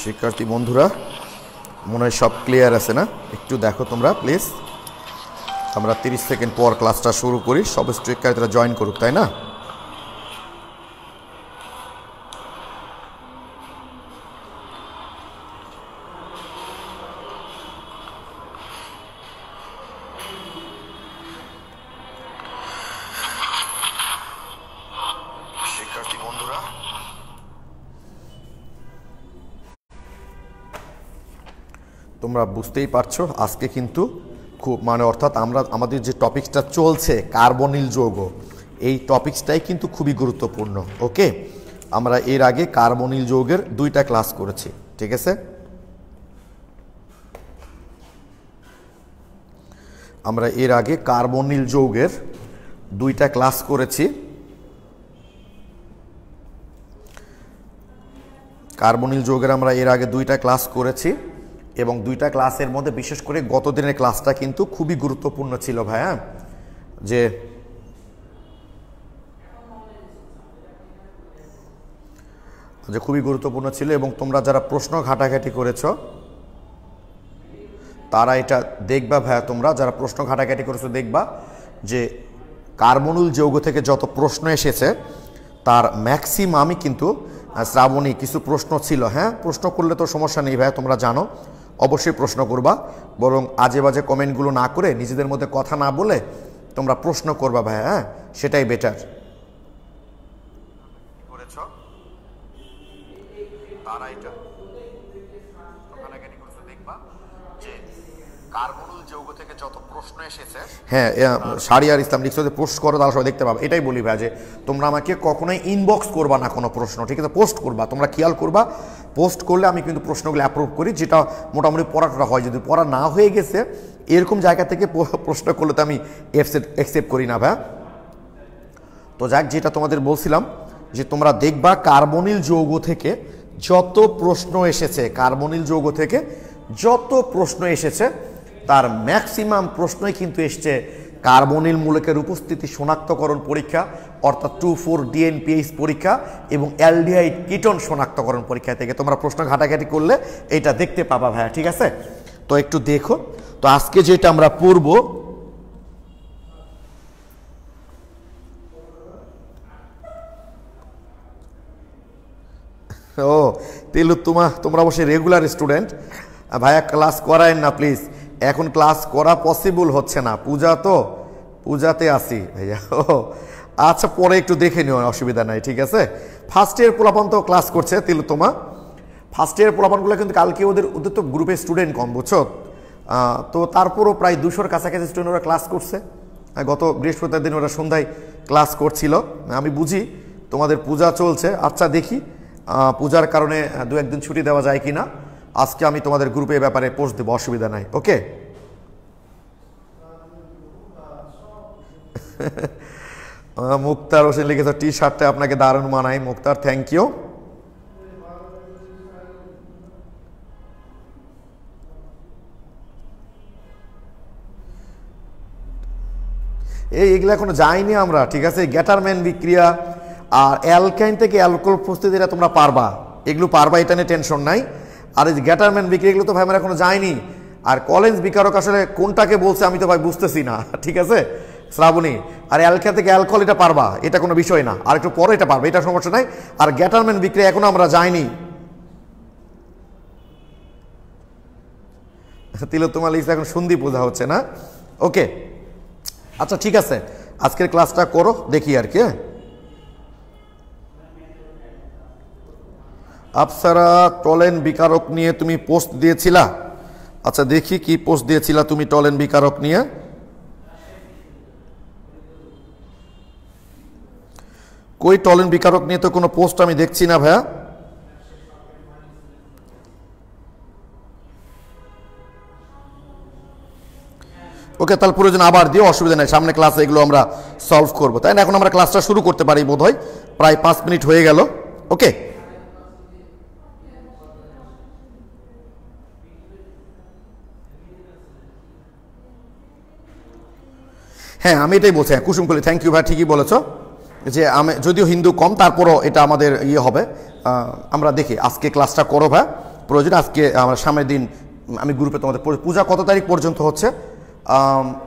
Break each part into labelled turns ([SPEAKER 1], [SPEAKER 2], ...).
[SPEAKER 1] শিক্ষার্থী বন্ধুরা মনে হয় সব ক্লিয়ার আছে না? একটু দেখো তোমরা প্লিজ। আমরা 30 সেকেন্ড পর ক্লাসটা শুরু করি, সব শিক্ষার্থীরা জয়েন করুক, তাই না? শিক্ষার্থী বন্ধুরা তোমরা বুঝতেই পারছো আজকে কিন্তু খুব অর্থাৎ আমাদের যে টপিকসটা চলছে কার্বনিল যৌগ, এই টপিকসটাই কিন্তু খুবই গুরুত্বপূর্ণ। ওকে, আমরা এর আগে কার্বনিল যৌগের 2টা ক্লাস করেছি, ঠিক আছে? আমরা এর আগে কার্বনিল যৌগের 2টা ক্লাস করেছি। কার্বনিল যৌগের আমরা এর আগে 2টা ক্লাস করেছি এবং 2টা ক্লাসের মধ্যে বিশেষ করে গত দিনের ক্লাসটা কিন্তু খুবই গুরুত্বপূর্ণ ছিল ভাইয়া, যে খুবই গুরুত্বপূর্ণ ছিল এবং তোমরা যারা প্রশ্ন ঘাটাঘাটি করেছো তারা এটা দেখবা ভাইয়া, তোমরা যারা প্রশ্ন ঘাটাঘাটি করেছো দেখবা যে কার্বনিল যৌগ থেকে যত প্রশ্ন এসেছে তার ম্যাক্সিমামই কিন্তু শ্রাবণী কিছু প্রশ্ন ছিল। হ্যাঁ, প্রশ্ন করলে তো সমস্যা নেই ভাইয়া, তোমরা জানো অবশ্যই প্রশ্ন করবা, বরং আজে বাজে কমেন্টগুলো না করে নিজেদের মধ্যে কথা না বলে তোমরা প্রশ্ন করবা ভাইয়া, হ্যাঁ সেটাই বেটার। তারা এটা কার্বনিল যৌগ থেকে যত প্রশ্ন এসেছে, হ্যাঁ শারিয়ার ইসলাম লিখছে যে পোস্ট করো, তাহলে সবাই দেখতে পাবে। এটাই বলি ভাই যে তোমরা আমাকে কখনোই ইনবক্স করবা না কোনো প্রশ্ন, ঠিক আছে? পোস্ট করবা, তোমরা খেয়াল করবা পোস্ট করলে আমি কিন্তু প্রশ্নগুলো অ্যাপ্রুভ করি, যেটা মোটামুটি পড়াটা হয়। যদি পড়া না হয়ে গেছে এরকম জায়গা থেকে প্রশ্ন করলে তো আমি অ্যাকসেপ্ট করি না ভাই। তো যাক, যেটা তোমাদের বলছিলাম যে তোমরা দেখবা কার্বনিল যৌগ থেকে যত প্রশ্ন এসেছে, কার্বনিল যৌগ থেকে যত প্রশ্ন এসেছে তার ম্যাক্সিমাম প্রশ্নই কিন্তু এসছে কার্বনিল মূলকের উপস্থিতি শনাক্তকরণ পরীক্ষা, অর্থাৎ 2,4-DNPH পরীক্ষা এবং অ্যালডিহাইড কিটোন শনাক্তকরণ পরীক্ষা থেকে। তোমরা প্রশ্ন ঘাটাঘাটি করলে এটা দেখতে পাবা ভাইয়া, ঠিক আছে? তো একটু দেখো। তো আজকে যেটা আমরা পড়ব, ও তিলোত্তমা তোমরা অবশ্যই রেগুলার স্টুডেন্ট ভাইয়া, ক্লাস করায়েন না প্লিজ, এখন ক্লাস করা পসিবল হচ্ছে না, পূজা তো পূজাতে আসি ভাইয়া। ও আচ্ছা, পরে একটু দেখে নিও, অসুবিধা নাই, ঠিক আছে? ফার্স্ট ইয়ার পোলাপান তো ক্লাস করছে তিলোত্তমা, ফার্স্ট ইয়ার পোলাপানগুলো কিন্তু কালকে ওদের তো গ্রুপে স্টুডেন্ট কম, বুঝছো তো? তারপরও প্রায় 200-র কাছাকাছি স্টুডেন্ট ওরা ক্লাস করছে। গত বৃহস্পতিবার দিন ওরা সন্ধ্যায় ক্লাস করছিল। আমি বুঝি তোমাদের পূজা চলছে, আচ্ছা দেখি পূজার কারণে 2-1 দিন ছুটি দেওয়া যায় কি না। আজকে আমি তোমাদের গ্রুপে ব্যাপারে পোস্ট দেবো, অসুবিধা নাই, ওকে? মুক্তার হোসেন লিখেছে টি শার্টটা আপনাকে দারুণ মানায়। মুক্তার, থ্যাংক ইউ। এইগুলো এখনো যাইনি আমরা, ঠিক আছে? গ্যাটারম্যান বিক্রিয়া আর অ্যালকাইন থেকে অ্যালকোহল প্রস্তুতিটা তোমরা পারবা, এগুলো পারবা, এটা নিয়ে টেনশন নাই। আর এই গ্যাটারম্যান বিক্রিয়া এগুলো তো ভাই আমার এখনো যায়নি। আর কলেজ বিকারক আসলে কোনটাকে বলছে আমি তো ভাই বুঝতেছি না, ঠিক আছে শ্রাবণী? আর অ্যালকা থেকে অ্যালকোহল এটা পারবা, এটা কোনো বিষয় না, আর একটু পরে এটা পারবে, এটা সমস্যা নাই। আর গ্যাটারম্যান বিক্রিয়া এখনো আমরা যাইনি। তিলোত্তমা লিখছে এখন সন্ধি পূজা হচ্ছে না, ওকে আচ্ছা ঠিক আছে, আজকের ক্লাসটা করো, দেখি আর কি। আফসারা, টলেন বিকারক নিয়ে তুমি পোস্ট দিয়েছিলা? আচ্ছা দেখি কি পোস্ট দিয়েছিলা তুমি টলেন বিকারক নিয়ে। কই টলেন বিকারক নিয়ে তো কোনো পোস্ট আমি দেখছি না ভাইয়া। ওকে, তাহলে প্রয়োজন আবার দিও, অসুবিধা নেই, সামনে ক্লাসে এগুলো আমরা সলভ করবো, তাই না? এখন আমরা ক্লাসটা শুরু করতে পারি বোধহয়, প্রায় 5 মিনিট হয়ে গেল, ওকে? হ্যাঁ আমি এটাই বলছি, কুসুমকলি, থ্যাংক ইউ ভাই, ঠিকই বলেছো। যে যদিও হিন্দু কম তারপরও এটা আমাদের ইয়ে হবে। আমরা দেখি আজকে ক্লাসটা করো ভাই, প্রয়োজন। আজকে আমরা সামনের দিন আমি গ্রুপে তোমাদের পূজা কত তারিখ পর্যন্ত হচ্ছে?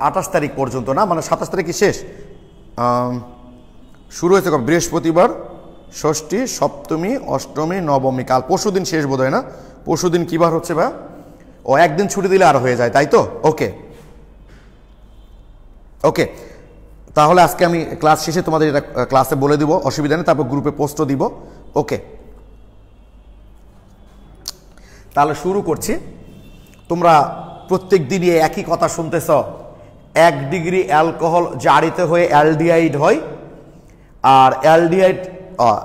[SPEAKER 1] 28 তারিখ পর্যন্ত না, মানে 27 তারিখই শেষ। শুরু হয়েছে বৃহস্পতিবার, ষষ্ঠী, সপ্তমী, অষ্টমী, নবমী, কাল পরশু দিন শেষ বোধ হয় না? পরশু দিন কী বার হচ্ছে ভাই? ও একদিন ছুটি দিলে আর হয়ে যায়, তাই তো? ওকে ওকে, তাহলে আজকে আমি ক্লাস শেষে তোমাদের এটা ক্লাসে বলে দিব, অসুবিধা নেই, তারপর গ্রুপে পোস্টও দিব। ওকে, তাহলে শুরু করছি। তোমরা প্রত্যেক দিনই একই কথা শুনতেছ, 1 ডিগ্রি অ্যালকোহল জারিত হয়ে অ্যালডিহাইড হয়, আর অ্যালডিহাইড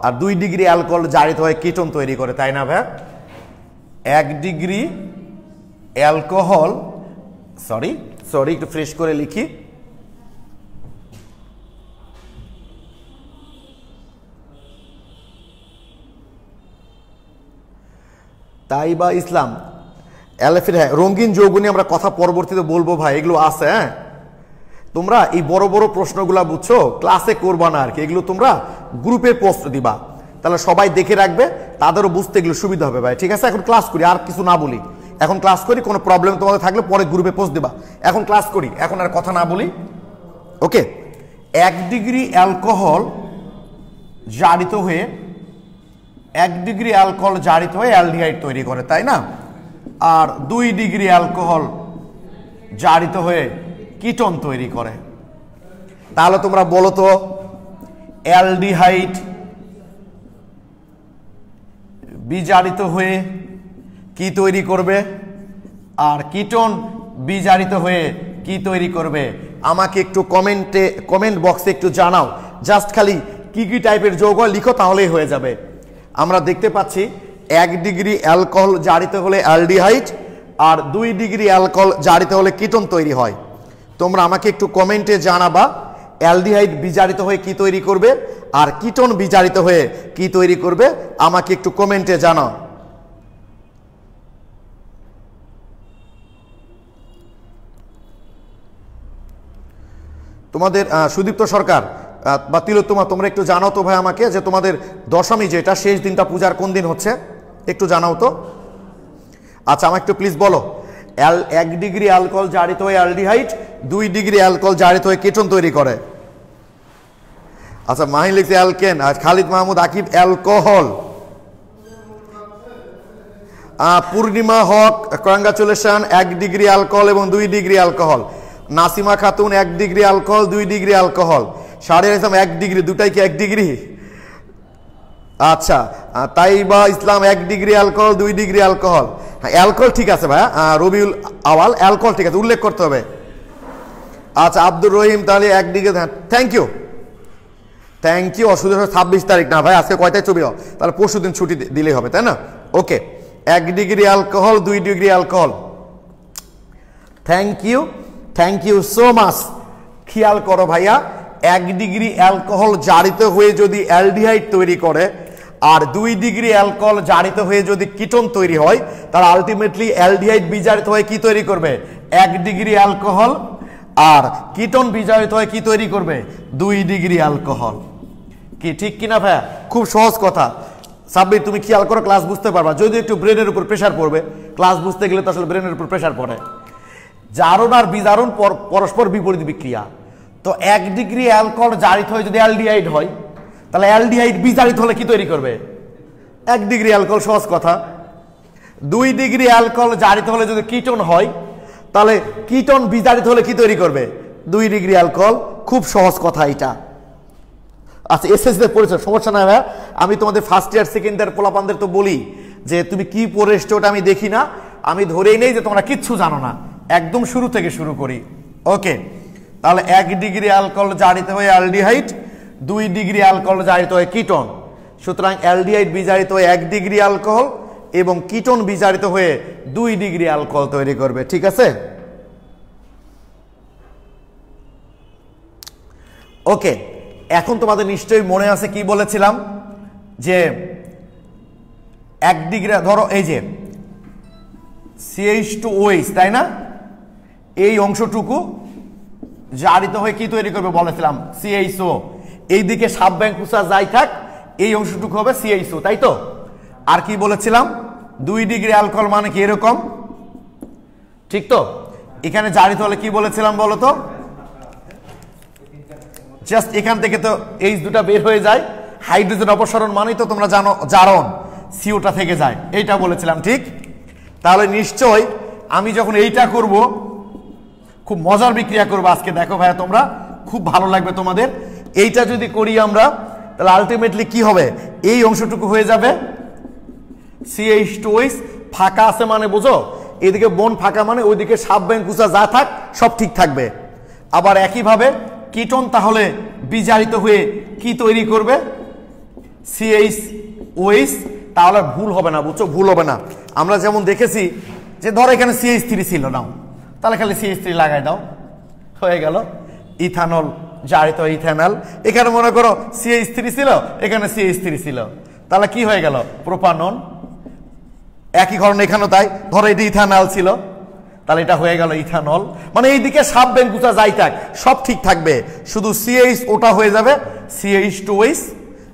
[SPEAKER 1] আর 2 ডিগ্রি অ্যালকোহল জারিত হয়ে কিটোন তৈরি করে, তাই না ভাই? 1 ডিগ্রি অ্যালকোহল, সরি একটু ফ্রেশ করে লিখি, তাইবা ইসলাম এলএফির। হ্যাঁ, রঙিন যৌবনী আমরা কথা পরবর্তীতে বলবো ভাই, এগুলো আছে। হ্যাঁ, তোমরা এই বড় বড় প্রশ্নগুলো বুঝছো, ক্লাসে করবা না আর কি, এগুলো তোমরা গ্রুপে পোস্ট দিবা, তাহলে সবাই দেখে রাখবে, তাদেরও বুঝতে এগুলো সুবিধা হবে ভাই। ঠিক আছে, এখন ক্লাস করি, আর কিছু না বলি, এখন ক্লাস করি। কোনো প্রবলেম তোমাদের থাকলে পরে গ্রুপে পোস্ট দিবা, এখন ক্লাস করি, এখন আর কথা না বলি। ওকে, 1 ডিগ্রি অ্যালকোহল জারিত হয়ে 1 ডিগ্রি অ্যালকোহল জারিত হয়ে অ্যালডিহাইড তৈরি করে, তাই না? আর 2 ডিগ্রি অ্যালকোহল জারিত হয়ে কিটোন তৈরি করে। তাহলে তোমরা বলো তো, অ্যালডিহাইড বিজারিত হয়ে কি তৈরি করবে, আর কিটোন বিজারিত হয়ে কি তৈরি করবে? আমাকে একটু কমেন্ট বক্সে একটু জানাও। জাস্ট খালি কি কি টাইপের যৌগ লিখো, তাহলেই হয়ে যাবে। আমরা দেখতে পাচ্ছি 1 ডিগ্রি অ্যালকোহল জারিত হলে অ্যালডিহাইড, আর 2 ডিগ্রি অ্যালকোহল জারিত হলে কিটোন তৈরি হয়। তোমরা আমাকে একটু কমেন্টে জানাবা অ্যালডিহাইড বিজারিত হয়ে কি তৈরি করবে, আর কিটোন বিজারিত হয়ে কি তৈরি করবে, আমাকে একটু কমেন্টে জানাও। তোমাদের সুদীপ্ত সরকার বা তিলোত্তমা, তোমরা একটু জানাও তো ভাই আমাকে, যে তোমাদের দশমী যেটা শেষ দিনটা পূজার কোন দিন হচ্ছে, একটু জানাও তো। আচ্ছা, আমাকে একটু প্লিজ বলো, 1 ডিগ্রি অ্যালকোহল জারিত হয়ে অ্যালডিহাইড, 2 ডিগ্রি অ্যালকোহল জারিত হয়ে কিটোন তৈরি করে। আচ্ছা, মাহিন লিখছে অ্যালকেন, আর Khalid Mahmud Akib alcohol. Purnima Haque, congratulation, 1 degree alcohol এবং 2 degree alcohol. Nasima Khatun 1 degree alcohol, 2 degree alcohol. Shahriar Islam 1 degree, দুটাই কি 1 ডিগ্রি? আচ্ছা, Taiba Islam 1 degree alcohol, 2 degree alcohol. হ্যাঁ, অ্যালকোহল ঠিক আছে ভাই। রবিউল আওয়াল অ্যালকোহল ঠিক আছে, উল্লেখ করতে হবে। আচ্ছা, আব্দুর রহিম তাহলে 1 ডিগ্রি। হ্যাঁ, থ্যাংক ইউ। অসুবিধা 26 তারিখ না ভাই, আজকে কয়টায় ছবি? তাহলে পরশু দিন ছুটি দিলেই হবে, তাই না? Okay, 1 degree alcohol, 2 degree alcohol. Thank you so much. খেয়াল করো ভাইয়া, 1 ডিগ্রি অ্যালকোহল জারিত হয়ে যদি অ্যালডিহাইড তৈরি করে, আর 2 ডিগ্রি অ্যালকোহল জারিত হয়ে যদি কিটোন তৈরি হয়, তাহলে আলটিমেটলি অ্যালডিহাইড বিজারিত হয়ে কি তৈরি করবে? 1 ডিগ্রি অ্যালকোহল। আর কিটোন বিজারিত হয়ে কি তৈরি করবে? 2 ডিগ্রি অ্যালকোহল। কি ঠিক কিনা ভাইয়া? খুব সহজ কথা। সাব্বির, তুমি খেয়াল করো, ক্লাস বুঝতে পারবা, যদি একটু ব্রেনের উপর প্রেশার পড়বে। ক্লাস বুঝতে গেলে তো আসলে ব্রেনের উপর প্রেশার পড়ে। জারণ আর বিজারণ পরস্পর বিপরীত বিক্রিয়া। তো 1 ডিগ্রি অ্যালকোহল জারিত হয়ে যদি অ্যালডিহাইড হয়, তাহলে অ্যালডিহাইড বিজারিত হলে কি তৈরি করবে? 1 ডিগ্রি অ্যালকোহল, সহজ কথা। 2 ডিগ্রি অ্যালকোহল জারিত হলে যদি কিটোন হয়, তাহলে কিটোন বিজারিত হলে কি তৈরি করবে? 2 ডিগ্রি অ্যালকোহল। খুব সহজ কথা এটা। আচ্ছা, এসএসসি পড়েছো, সমস্যা নাই ভাই। আমি তোমাদের ফার্স্ট ইয়ার সেকেন্ড ইয়ার পোলাপানদের তো বলি যে তুমি কি পড়ে এসছো ওটা আমি দেখি না, আমি ধরেই নেই যে তোমরা কিচ্ছু জানো না, একদম শুরু থেকে শুরু করি। ওকে, তাহলে 1 ডিগ্রি অ্যালকোহল জারিত হয়ে অ্যালডিহাইড, 2 ডিগ্রি অ্যালকোহল জারিত হয়ে কিটোন। সুতরাং অ্যালডিহাইড বিজারিত হয়ে 1 ডিগ্রি অ্যালকোহল এবং কিটোন বিজারিত হয়ে 2 ডিগ্রি অ্যালকোহল তৈরি করবে। ঠিক আছে? ওকে, এখন তোমাদের নিশ্চয়ই মনে আছে কি বলেছিলাম, যে 1 ডিগ্রি, ধরো এই যে CH2OH, তাই না? এই অংশটুকু জারিত হয়ে কি তৈরি করবে বলেছিলাম? CHO। এইদিকে সাব ব্যাংকুসা যাই থাক, এই অংশটুকু হবে CHO, তাই তো? আর কি বলেছিলাম? 2 ডিগ্রি অ্যালকোহল মানে কি এরকম, ঠিক তো? এখানে জারিত হলে কি বলেছিলাম বলো তো, জাস্ট এখান থেকে তো এইচ দুটা বের হয়ে যায়, হাইড্রোজেন অপসারণ মানেই তো তোমরা জানো জারণ, সিওটা থেকে যায়, এইটা বলেছিলাম ঠিক। তাহলে নিশ্চয় আমি যখন এইটা করব খুব মজার বিক্রিয়া করবো আজকে, দেখো ভাইয়া তোমরা খুব ভালো লাগবে তোমাদের। এইটা যদি করি আমরা তাহলে আলটিমেটলি কি হবে, এই অংশটুকু হয়ে যাবে CH2OH, ফাঁকা আছে মানে বুঝো, এদিকে বন ফাঁকা মানে ওইদিকে সাব ব্যাংক কুচা যা থাক সব ঠিক থাকবে। আবার একইভাবে কিটোন তাহলে বিজারিত হয়ে কি তৈরি করবে, CH2OH, তাহলে ভুল হবে না বুঝছো, ভুল হবে না। আমরা যেমন দেখেছি যে ধরো এখানে CH3 ছিল নাও, তাহলে খালি CH3 লাগাই দাও, হয়ে গেল ইথানল, জারিত ইথানল। এখানে মনে করো CH3 ছিল, এখানে CH3 ছিল, তাহলে কি হয়ে গেল প্রোপানন। একই কারণে এখানেও তাই, ধরো এটি ইথানল ছিল, তাহলে এটা হয়ে গেল ইথানল। মানে এইদিকে সাব ব্যাংকুচা যাই থাক সব ঠিক থাকবে, শুধু CH ওটা হয়ে যাবে CH2OH,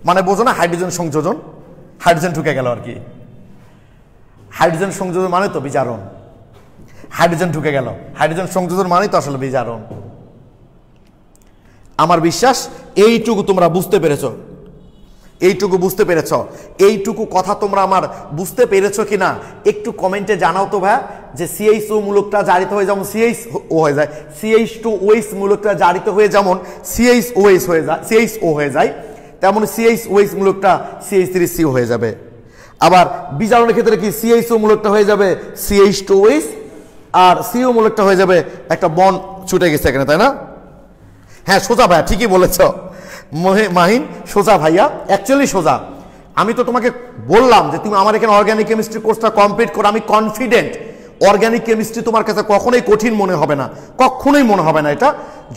[SPEAKER 1] মানে বোঝো না হাইড্রোজেন সংযোজন, হাইড্রোজেন ঢুকে গেল আর কি। হাইড্রোজেন সংযোজন মানে তো বিজারণ, হাইড্রোজেন ঢুকে গেল, হাইড্রোজেন সংযোজন মানে তো আসলে বিজারণ। আমার বিশ্বাস এইটুকু তোমরা বুঝতে পেরেছো, এইটুকু বুঝতে পেরেছ, এইটুকু কথা তোমরা আমার বুঝতে পেরেছো কিনা একটু কমেন্টে জানাও তো ভাই। যে CH2 মূলকটা জারিত হয়ে যেমন CHO হয়ে যায়, CH2OH মূলকটা জারিত হয়ে যেমন CHOH হয়ে যায়, CHO হয়ে যায়, তেমন CHOH মূলকটা CH3CO হয়ে যাবে। আবার বিজারণের ক্ষেত্রে কি CHO মূলকটা হয়ে যাবে CH2OH, আর CO মূলকটা হয়ে যাবে একটা বন ছুটে গেছে এখানে, তাই না? হ্যাঁ সোজা ভাইয়া, ঠিকই বলেছ মাহিন, সোজা ভাইয়া, অ্যাকচুয়ালি সোজা। আমি তো তোমাকে বললাম যে তুমি আমার এখানে অর্গানিক কেমিস্ট্রি কোর্সটা কমপ্লিট করো, আমি কনফিডেন্ট অর্গানিক কেমিস্ট্রি তোমার কাছে কখনোই কঠিন মনে হবে না, কখনোই মনে হবে না এটা,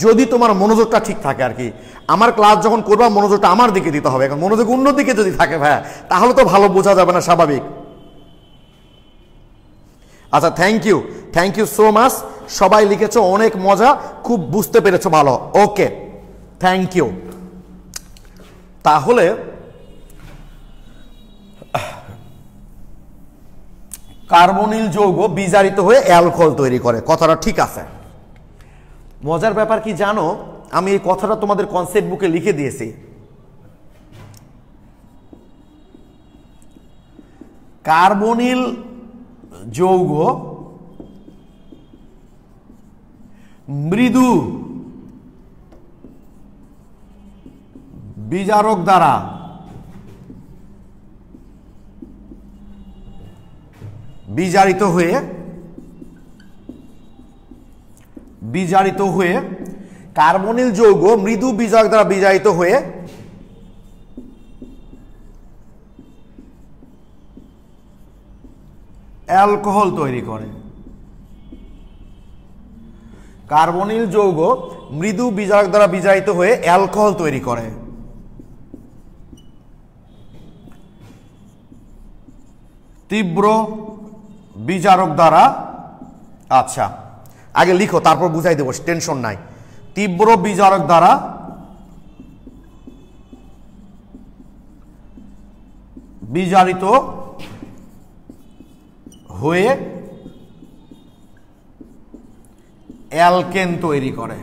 [SPEAKER 1] যদি তোমার মনোযোগটা ঠিক থাকে আর কি। আমার ক্লাস যখন করবা মনোযোগটা আমার দিকে দিতে হবে, এখন মনোযোগ অন্যদিকে যদি থাকে ভাইয়া তাহলে তো ভালো বোঝা যাবে না, স্বাভাবিক। আচ্ছা থ্যাংক ইউ সো মাচ, সবাই লিখেছো অনেক মজা, খুব বুঝতে পেরেছো ভালো, ওকে থ্যাংক ইউ। তাহলে কার্বনিল যৌগ বিজারিত হয়ে অ্যালকোহল তৈরি করে, কথাটা ঠিক আছে। মজার ব্যাপার কি জানো, আমি এই কথাটা তোমাদের কনসেপ্ট বুকে লিখে দিয়েছি। কার্বনিল যৌগ মৃদু বিজারক দ্বারা বিজারিত হয়ে কার্বনিল যৌগ মৃদু বিজারক দ্বারা বিজারিত হয়ে অ্যালকোহল তৈরি করে। কার্বনিল যৌগ মৃদু বিজারক দ্বারা বিজারিত হয়ে অ্যালকোহল তৈরি করে। তীব্র বিজারক দ্বারা, আচ্ছা আগে লিখো তারপর বুঝাই দেবো, টেনশন নাই। তীব্র বিজারক দ্বারা বিজারিত হয়ে অ্যালকেন তৈরি করে।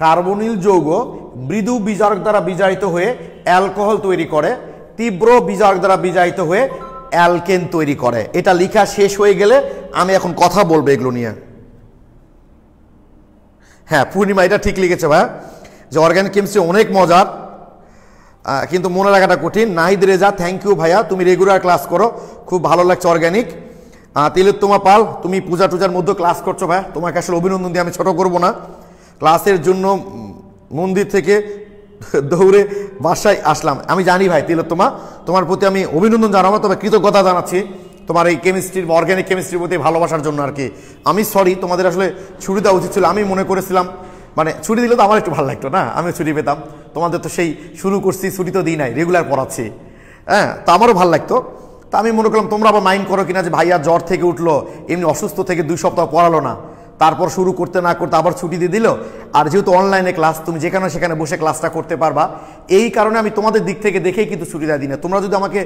[SPEAKER 1] কার্বনিল যৌগ মৃদু বিজারক দ্বারা বিজারিত হয়ে অ্যালকোহল তৈরি করে, তীব্র বিজারক দ্বারা বিজারিত হয়ে অ্যালকেন তৈরি করে। এটা লেখা শেষ হয়ে গেলে আমি এখন কথা বলবো এগুলো নিয়ে। হ্যাঁ পূর্ণিমা এটা ঠিক লিখেছে ভাই, যে অর্গানিক কেমিস্ট্রি অনেক মজার কিন্তু মনে রাখাটা কঠিন। নাহিদ রেজা থ্যাংক ইউ ভাইয়া, তুমি রেগুলার ক্লাস করো, খুব ভালো লাগছে অর্গানিক। তিলোত্তমা পাল তুমি পূজা টুজার মধ্যে ক্লাস করছো ভাই, তোমাকে আসলে অভিনন্দন দিয়ে আমি ছোট করবো না। ক্লাসের জন্য মন্দির থেকে দৌড়ে বাসায় আসলাম, আমি জানি ভাই তিলোত্তমা, তোমার প্রতি আমি অভিনন্দন জানাবো, তবে কৃতজ্ঞতা জানাচ্ছি তোমার এই কেমিস্ট্রির বা অর্গ্যানিক কেমিস্ট্রির প্রতি ভালোবাসার জন্য আর কি। আমি সরি, তোমাদের আসলে ছুটি দেওয়া উচিত ছিল। আমি মনে করেছিলাম মানে ছুটি দিলে তো আমার একটু ভালো লাগতো না, আমিও ছুটি পেতাম। তোমাদের তো সেই শুরু করছি, ছুটি তো দিই নাই, রেগুলার পড়াচ্ছি, হ্যাঁ, তা আমারও ভালো লাগতো। তা আমি মনে করলাম তোমরা আবার মাইন্ড করো কিনা যে ভাইয়া জ্বর থেকে উঠলো, এমনি অসুস্থ থেকে 2 সপ্তাহ পড়ালো না, তারপর শুরু করতে না করতে আবার ছুটি দিয়ে দিল। আর যেহেতু অনলাইনে ক্লাস, তুমি যেখানে সেখানে বসে ক্লাসটা করতে পারবা, এই কারণে আমি তোমাদের দিক থেকে দেখেই কিন্তু ছুটি দেওয়া দিই না। তোমরা যদি আমাকে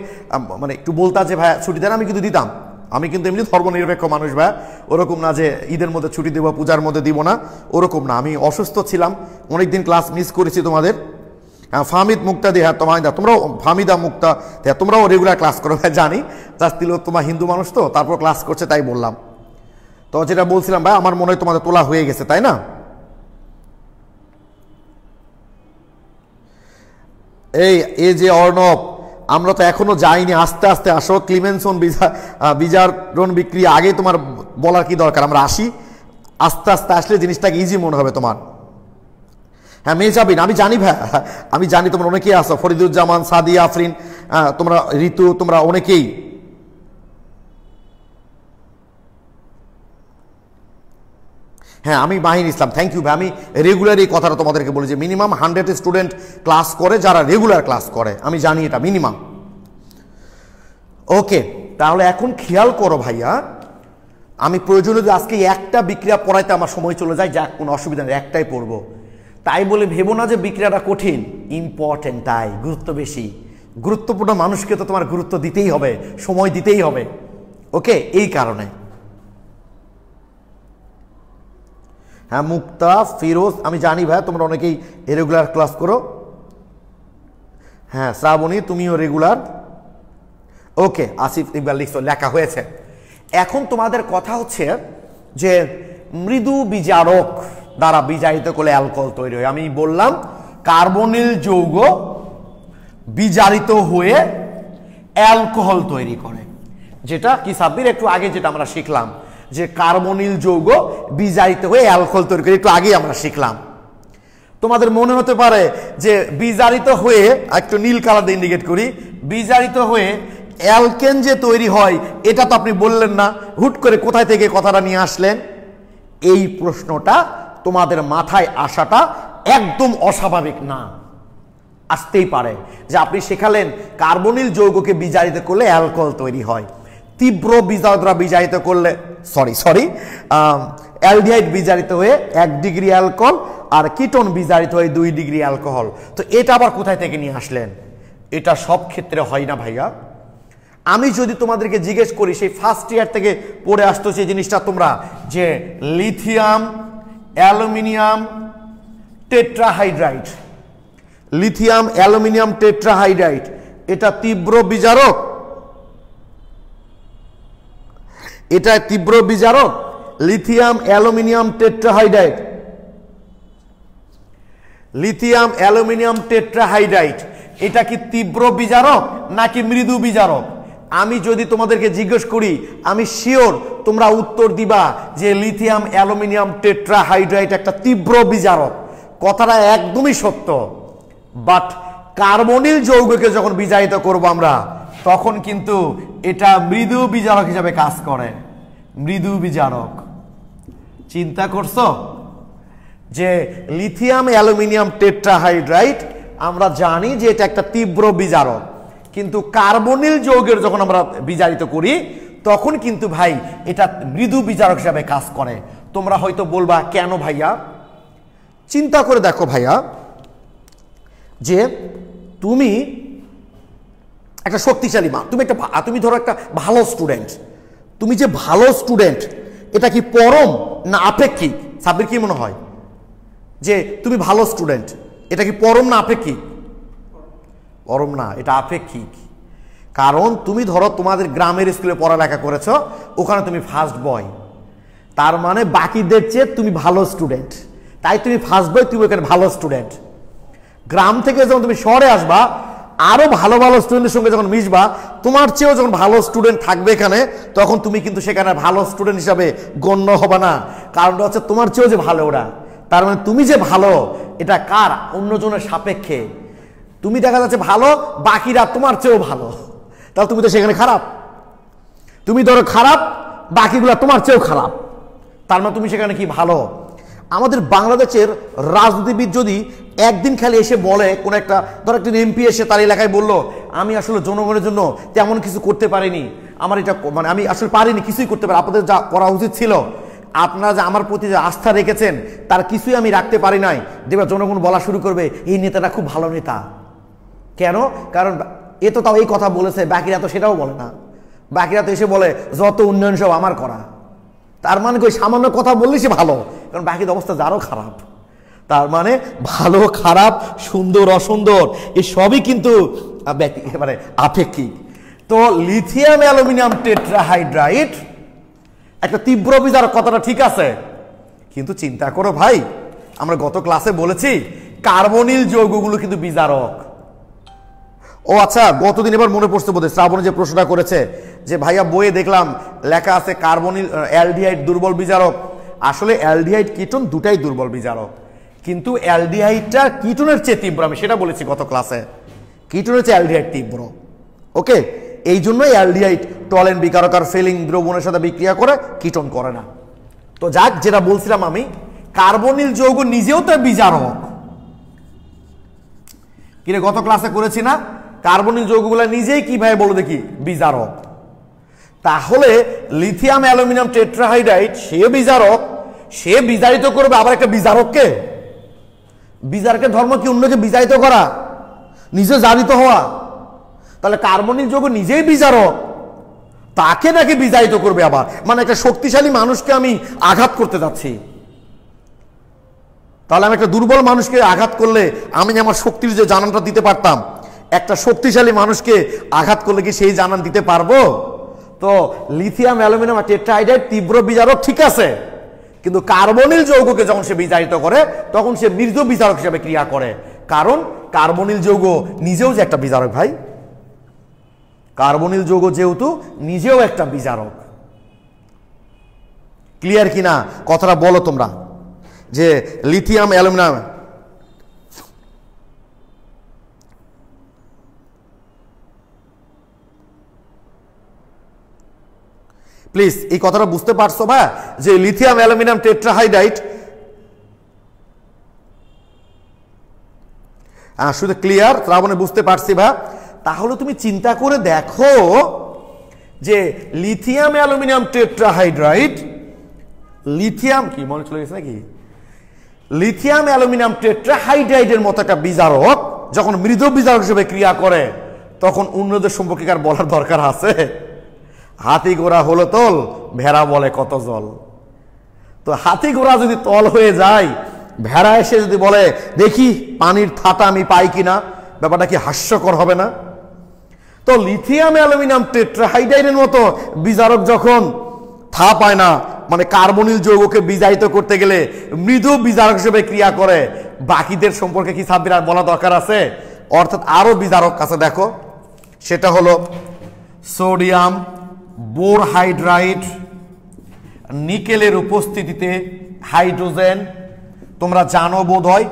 [SPEAKER 1] মানে একটু বলতা যে ভাইয়া ছুটি দেন, আমি কিন্তু দিতাম। আমি কিন্তু এমনি ধর্মনিরপেক্ষ মানুষ ভাইয়া, ওরকম না যে ঈদের মধ্যে ছুটি দেবো, পূজার মধ্যে দিব না, ওরকম না। আমি অসুস্থ ছিলাম, অনেকদিন ক্লাস মিস করেছি তোমাদের। হ্যাঁ, ফাহমিদ মুক্তা দি, হ্যাঁ তোমার তোমরাও ফাহমিদা মুক্তা, হ্যাঁ তোমরাও রেগুলার ক্লাস করো, হ্যাঁ জানি। জাস্ট দিল তোমার হিন্দু মানুষ তো, তারপর ক্লাস করছে তাই বললাম। তো যেটা বলছিলাম ভাই, আমার মনে হয় তোমাদের তোলা হয়ে গেছে, তাই না? এই যে অর্ণব, আমরা তো এখনো যাইনি, আস্তে আস্তে আসো। ক্লিমেনসন বিজারণ বিক্রি আগে তোমার বলার কি দরকার, আমরা আসি, আস্তে আস্তে আসলে জিনিসটাকে ইজি মনে হবে তোমার। হ্যাঁ মেজাবিন, আমি জানি ভাই, আমি জানি তোমরা অনেকেই আসো, ফরিদুজ্জামান, সাদিয়া, আফরিন, তোমরা ঋতু, তোমরা অনেকেই। হ্যাঁ আমি মাহিন ইসলাম, থ্যাংক ইউ ভাই। আমি রেগুলার এই কথাটা তোমাদেরকে বলি যে মিনিমাম 100 স্টুডেন্ট ক্লাস করে, যারা রেগুলার ক্লাস করে, আমি জানি এটা মিনিমাম। ওকে, তাহলে এখন খেয়াল করো ভাইয়া, আমি প্রয়োজনে যদি আজকে একটা বিক্রিয়া পড়াইতে আমার সময় চলে যায়, যাক কোনো অসুবিধা নেই, একটাই পড়বো। তাই বলে ভেবো না যে বিক্রিয়াটা কঠিন, ইম্পর্টেন্ট, তাই গুরুত্ব বেশি। গুরুত্বপূর্ণ মানুষকে তো তোমার গুরুত্ব দিতেই হবে, সময় দিতেই হবে। ওকে, এই কারণে। হ্যাঁ মুক্তা, ফিরোজ, আমি জানি ভাই তোমরা অনেকেই রেগুলার ক্লাস করো। হ্যাঁ শ্রাবণী, তুমিও রেগুলার। ওকে, আসিফ ইকবাল লিখছো, লেখা হয়েছে। এখন তোমাদের কথা হচ্ছে যে মৃদু বিজারক দ্বারা বিজারিত করলে অ্যালকোহল তৈরি হয়। আমি বললাম কার্বনিল যৌগ বিজারিত হয়ে অ্যালকোহল তৈরি করে, যেটা কি সাব্বির একটু আগে যেটা আমরা শিখলাম, যে কার্বনিল যৌগ বিজারিত হয়ে অ্যালকোহল তৈরি করে, একটু আগেই আমরা শিখলাম। তোমাদের মনে হতে পারে যে বিজারিত হয়ে, একটু নীল কালার দিয়ে ইন্ডিকেট করি, বিজারিত হয়ে অ্যালকেন যে তৈরি হয়, এটা তো আপনি বললেন না, হুট করে কোথায় থেকে কথাটা নিয়ে আসলেন? এই প্রশ্নটা তোমাদের মাথায় আসাটা একদম অস্বাভাবিক না, আসতেই পারে। যে আপনি শেখালেন কার্বনিল যৌগকে বিজারিত করলে অ্যালকোহল তৈরি হয়, তীব্র বিজারকরা বিজারিত করলে, সরি অ্যালডিহাইড বিজারিত হয়ে 1 ডিগ্রি অ্যালকোহল, আর কিটোন বিজারিত হয়ে 2 ডিগ্রি অ্যালকোহল। তো এটা আবার কোথায় থেকে নিয়ে আসলেন? এটা সব ক্ষেত্রে হয় না ভাইয়া। আমি যদি তোমাদেরকে জিজ্ঞেস করি, সেই ফার্স্ট ইয়ার থেকে পড়ে আসতো সেই জিনিসটা তোমরা, যে লিথিয়াম অ্যালুমিনিয়াম টেট্রাহাইড্রাইড, লিথিয়াম অ্যালুমিনিয়াম টেট্রাহাইড্রাইড, এটা তীব্র বিজারক, এটা তীব্র বিজারক, লিথিয়াম অ্যালুমিনিয়াম টেট্রাহাইড্রাইড, লিথিয়াম অ্যালুমিনিয়াম টেট্রাহাইড্রাইড, এটা কি তীব্র বিজারক নাকি মৃদু বিজারক? আমি যদি তোমাদেরকে জিজ্ঞেস করি, আমি শিওর তোমরা উত্তর দিবা যে লিথিয়াম অ্যালুমিনিয়াম টেট্রাহাইড্রাইড একটা তীব্র বিজারক। কথাটা একদমই সত্য। বাট কার্বনিল যৌগকে যখন বিজারিত করব আমরা, তখন কিন্তু এটা মৃদু বিজারক হিসাবে কাজ করে। মৃদু বিজারক, চিন্তা করছো যে লিথিয়াম অ্যালুমিনিয়াম টেট্রাহাইড্রাইড আমরা জানি যে এটা একটা তীব্র বিজারক, কিন্তু কার্বনিল যৌগের যখন আমরা বিজারিত করি তখন কিন্তু ভাই এটা মৃদু বিজারক হিসাবে কাজ করে। তোমরা হয়তো বলবা কেন ভাইয়া? চিন্তা করে দেখো ভাইয়া, যে তুমি একটা শক্তিশালী মা, তুমি ধরো একটা ভালো স্টুডেন্ট, তুমি যে ভালো স্টুডেন্ট, এটা কি পরম না আপেক্ষিক? সাব্বির কি মনে হয় যে তুমি ভালো স্টুডেন্ট, এটা কি পরম না আপেক্ষিক? পরম না, এটা আপেক্ষিক। কারণ তুমি ধরো তোমাদের গ্রামের স্কুলে পড়ালেখা করেছো, ওখানে তুমি ফার্স্ট বয়, তার মানে বাকিদের চেয়ে তুমি ভালো স্টুডেন্ট, তাই তুমি ফার্স্ট বয়, তুমি ওখানে ভালো স্টুডেন্ট। গ্রাম থেকে যখন তুমি শহরে আসবা, আরো ভালো ভালো স্টুডেন্টের সঙ্গে যখন মিশবা, তোমার চেয়েও যখন ভালো স্টুডেন্ট থাকবে এখানে, তখন তুমি কিন্তু সেখানে ভালো স্টুডেন্ট হিসাবে গণ্য হবে না। কারণটা হচ্ছে তোমার চেয়েও যে ভালো ওরা, তার মানে তুমি যে ভালো এটা কার? অন্যজনের সাপেক্ষে। তুমি দেখা যাচ্ছে ভালো, বাকিরা তোমার চেয়েও ভালো, তাহলে তুমি তো সেখানে খারাপ। তুমি ধরো খারাপ, বাকিগুলো তোমার চেয়েও খারাপ, তার মানে তুমি সেখানে কি ভালো? আমাদের বাংলাদেশের রাজনীতিবিদ যদি একদিন খালি এসে বলে, কোন একটা ধর একটা এমপি এসে তার এলাকায় বললো আমি আসলে জনগণের জন্য তেমন কিছু করতে পারিনি, আমার এটা মানে আমি আসলে পারিনি, কিছুই করতে পারি, আপনাদের যা করা উচিত ছিল, আপনারা যে আমার প্রতি যে আস্থা রেখেছেন তার কিছুই আমি রাখতে পারি নাই, দেখবে জনগণ বলা শুরু করবে এই নেতাটা খুব ভালো নেতা। কেন? কারণ এ তো তাও এই কথা বলেছে, বাকিরা তো সেটাও বলে না। বাকিরা তো এসে বলে যত উন্নয়ন সব আমার করা। তার মানে ওই সামান্য কথা বললেই সে ভালো, কারণ বাকির অবস্থা যারও খারাপ। তার মানে ভালো খারাপ, সুন্দর অসুন্দর এই সবই কিন্তু মানে আপেক্ষিক। তো লিথিয়াম অ্যালুমিনিয়াম টেট্রাহাইড্রাইড একটা তীব্র বিজারক, কথাটা ঠিক আছে, কিন্তু চিন্তা করো ভাই, আমরা গত ক্লাসে বলেছি কার্বনিল যৌগগুলো কিন্তু বিজারক। ও আচ্ছা, গতদিন এবার মনে পড়ছে বোধহয় শ্রাবণে যে প্রশ্নটা করেছে যে ভাইয়া বইয়ে দেখলাম লেখা আছে কার্বনিল অ্যালডিহাইড দুর্বল বিজারক। আসলে অ্যালডিহাইড কিটোন দুটাই দুর্বল বিজারক, কিন্তু অ্যালডিহাইডটা কিটোনের চেয়ে তীব্র, আমি সেটা বলেছি গত ক্লাসে, কিটোনের চেয়ে অ্যালডিহাইড তীব্র। ওকে, এই জন্যই অ্যালডিহাইড টলেন বিকারক আর ফেলিং দ্রবণের সাথে বিক্রিয়া করে, কিটোন করে না। তো যাক, যেটা বলছিলাম আমি, কার্বনিল যৌগ নিজেও তো বিজারক। কিরে গত ক্লাসে করেছি না, কার্বনিল যৌগগুলো নিজেই কিভাবে বলো দেখি বিজারক। তাহলে লিথিয়াম অ্যালুমিনিয়াম টেট্রাহাইড্রাইড সে বিজারক, সে বিজারিত করবে আবার একটা বিজারককে। বিজারকের ধর্ম কি অন্যকে বিজারিত করা, নিজে জারিত হওয়া? তাহলে কার্বনিল যৌগ নিজেই বিজারক, তাকে নাকি বিজারিত করবে আবার, মানে একটা শক্তিশালী মানুষকে আমি আঘাত করতে যাচ্ছি। তাহলে আমি একটা দুর্বল মানুষকে আঘাত করলে আমি আমার শক্তির যে জানানটা দিতে পারতাম, একটা শক্তিশালী মানুষকে আঘাত করলে কি সেই জানান দিতে পারবো? তো লিথিয়াম অ্যালুমিনিয়াম টেট্রাহাইড্রাইড তীব্র বিজারক ঠিক আছে, কিন্তু কার্বনিল যৌগকে যখন সে বিজারিত করে তখন সে মৃদু বিজারক হিসেবে ক্রিয়া করে, কারণ কার্বনিল যৌগ নিজেও যে একটা বিজারক ভাই। কার্বনিল যৌগ যেহেতু নিজেও একটা বিজারক। ক্লিয়ার কিনা কথাটা বলো তোমরা, যে লিথিয়াম অ্যালুমিনিয়াম প্লিজ এই কথাটা বুঝতে পারছো ভাই, যে লিথিয়াম অ্যালুমিনিয়াম টেট্রাহাইড্রাইড শুধু ক্লিয়ার শ্রাবণে বুঝতে পারছি ভাই। তাহলে তুমি চিন্তা করে দেখো যে লিথিয়াম অ্যালুমিনিয়াম টেট্রাহাইড্রাইড, লিথিয়াম কি মনে চলে গেছে নাকি, লিথিয়াম অ্যালুমিনিয়াম টেট্রাহাইড্রাইডের মতো একটা বিজারক যখন মৃদু বিজারক হিসেবে ক্রিয়া করে, তখন অন্যদের সম্পর্কে কার বলার দরকার আছে? হাতি ঘোড়া হলো তল, ভেড়া বলে কত জল। তো হাতি ঘোড়া যদি তল হয়ে যায়, ভেড়া এসে যদি বলে দেখি পানির থাটা আমি পাই কিনা, ব্যাপারটা কি হাস্যকর হবে না? তো লিথিয়াম অ্যালুমিনিয়াম টেট্রাহাইড্রাইডের মতো বিজারক যখন থা পায় না, মানে কার্বনিল যৌগকে বিজারিত করতে গেলে মৃদু বিজারক হিসেবে ক্রিয়া করে, বাকিদের সম্পর্কে কি সাব্বির আর বলা দরকার আছে? অর্থাৎ আরো বিজারক আছে দেখো, সেটা হলো সোডিয়াম বোরহাইড্রাইড, নিকেলের উপস্থিতিতে হাইড্রোজেন, তোমরা জানো বোধ হয়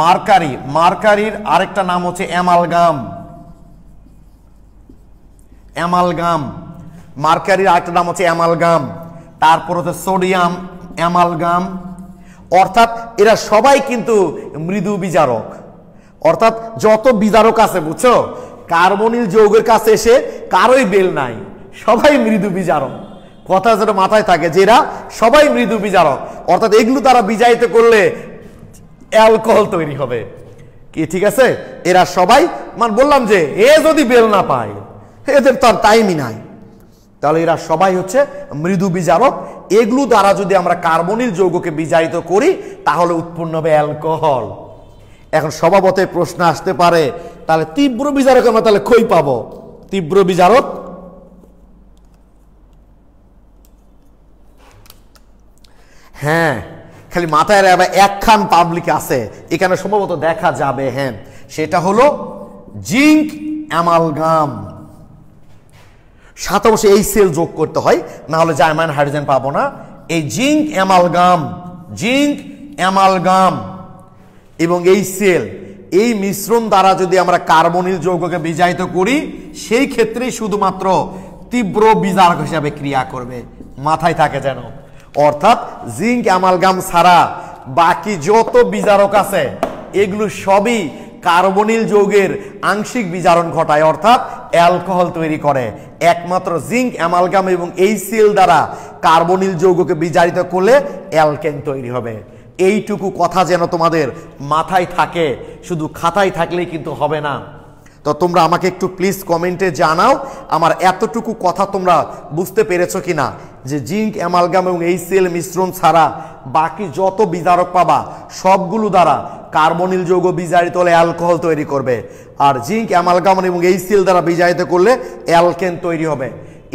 [SPEAKER 1] মার্কারি, মার্কারির আরেকটা নাম হচ্ছে অ্যামালগাম, অ্যামালগাম, মার্কারির আরেকটা নাম হচ্ছে অ্যামালগাম, তারপর হচ্ছে সোডিয়াম অ্যামালগাম। অর্থাৎ এরা সবাই কিন্তু মৃদু বিজারক। অর্থাৎ যত বিজারক আছে বুঝছো, কার্বনিল যৌগের কাছে এসে কারোই বেল নাই, সবাই মৃদু বিজারক। কথা যেটা মাথায় থাকে যে এরা সবাই মৃদু বিজারক, অর্থাৎ এগুলো তারা বিজারিত করলে অ্যালকোহল তৈরি হবে কি, ঠিক আছে? এরা সবাই মানে বললাম যে এ যদি বেল না পায়, এদের তো আর টাইমই নাই, তাহলে এরা সবাই হচ্ছে মৃদু বিজারক। এগুলো দ্বারা যদি আমরা কার্বনিল যৌগকে বিজারিত করি তাহলে উৎপন্ন হবে অ্যালকোহল। এখন স্বভাবতই প্রশ্ন আসতে পারে, তাহলে তীব্র বিজারক আমরা তাহলে কই পাবো? তীব্র বিজারক হ্যাঁ, খালি মাথায় রাখবে একখান পাবলিক আছে, এখানে সম্ভবত দেখা যাবে, হ্যাঁ, সেটা হলো জিঙ্ক অ্যামালগাম। সাথে অবশ্যই এই সেল যোগ করতে হয়, না হলে জার্মান হাইড্রোজেন পাবো না। এই জিঙ্ক অ্যামালগাম, জিঙ্ক অ্যামালগাম এবং এই সেল, এই মিশ্রণ দ্বারা যদি আমরা কার্বনিল যৌগকে বিজারিত করি, সেই ক্ষেত্রেই শুধুমাত্র তীব্র বিজারক হিসাবে ক্রিয়া করবে, মাথায় থাকে যেন। অর্থাৎ জিঙ্ক অ্যামালগাম ছাড়া বাকি যত বিজারক আছে এগুলো সবই কার্বনিল যৌগের আংশিক বিজারণ ঘটায়, অর্থাৎ অ্যালকোহল তৈরি করে। একমাত্র জিঙ্ক অ্যামালগাম এবং HCl দ্বারা কার্বনিল যৌগকে বিজারিত করলে অ্যালকেন তৈরি হবে। এইটুকু কথা যেন তোমাদের মাথায় থাকে, শুধু খাতায় থাকলেই কিন্তু হবে না। তো তোমরা আমাকে একটু প্লিজ কমেন্টে জানাও আমার এতটুকু কথা তোমরা বুঝতে পেরেছো কিনা, যে জিঙ্ক অ্যামালগাম এবং HCl মিশ্রণ ছাড়া বাকি যত বিজারক পাবা সবগুলো দ্বারা কার্বনিল যৌগ বিজারিত হলে অ্যালকোহল তৈরি করবে, আর জিঙ্ক অ্যামালগাম এবং HCl দ্বারা বিজারিত করলে অ্যালকেন তৈরি হবে।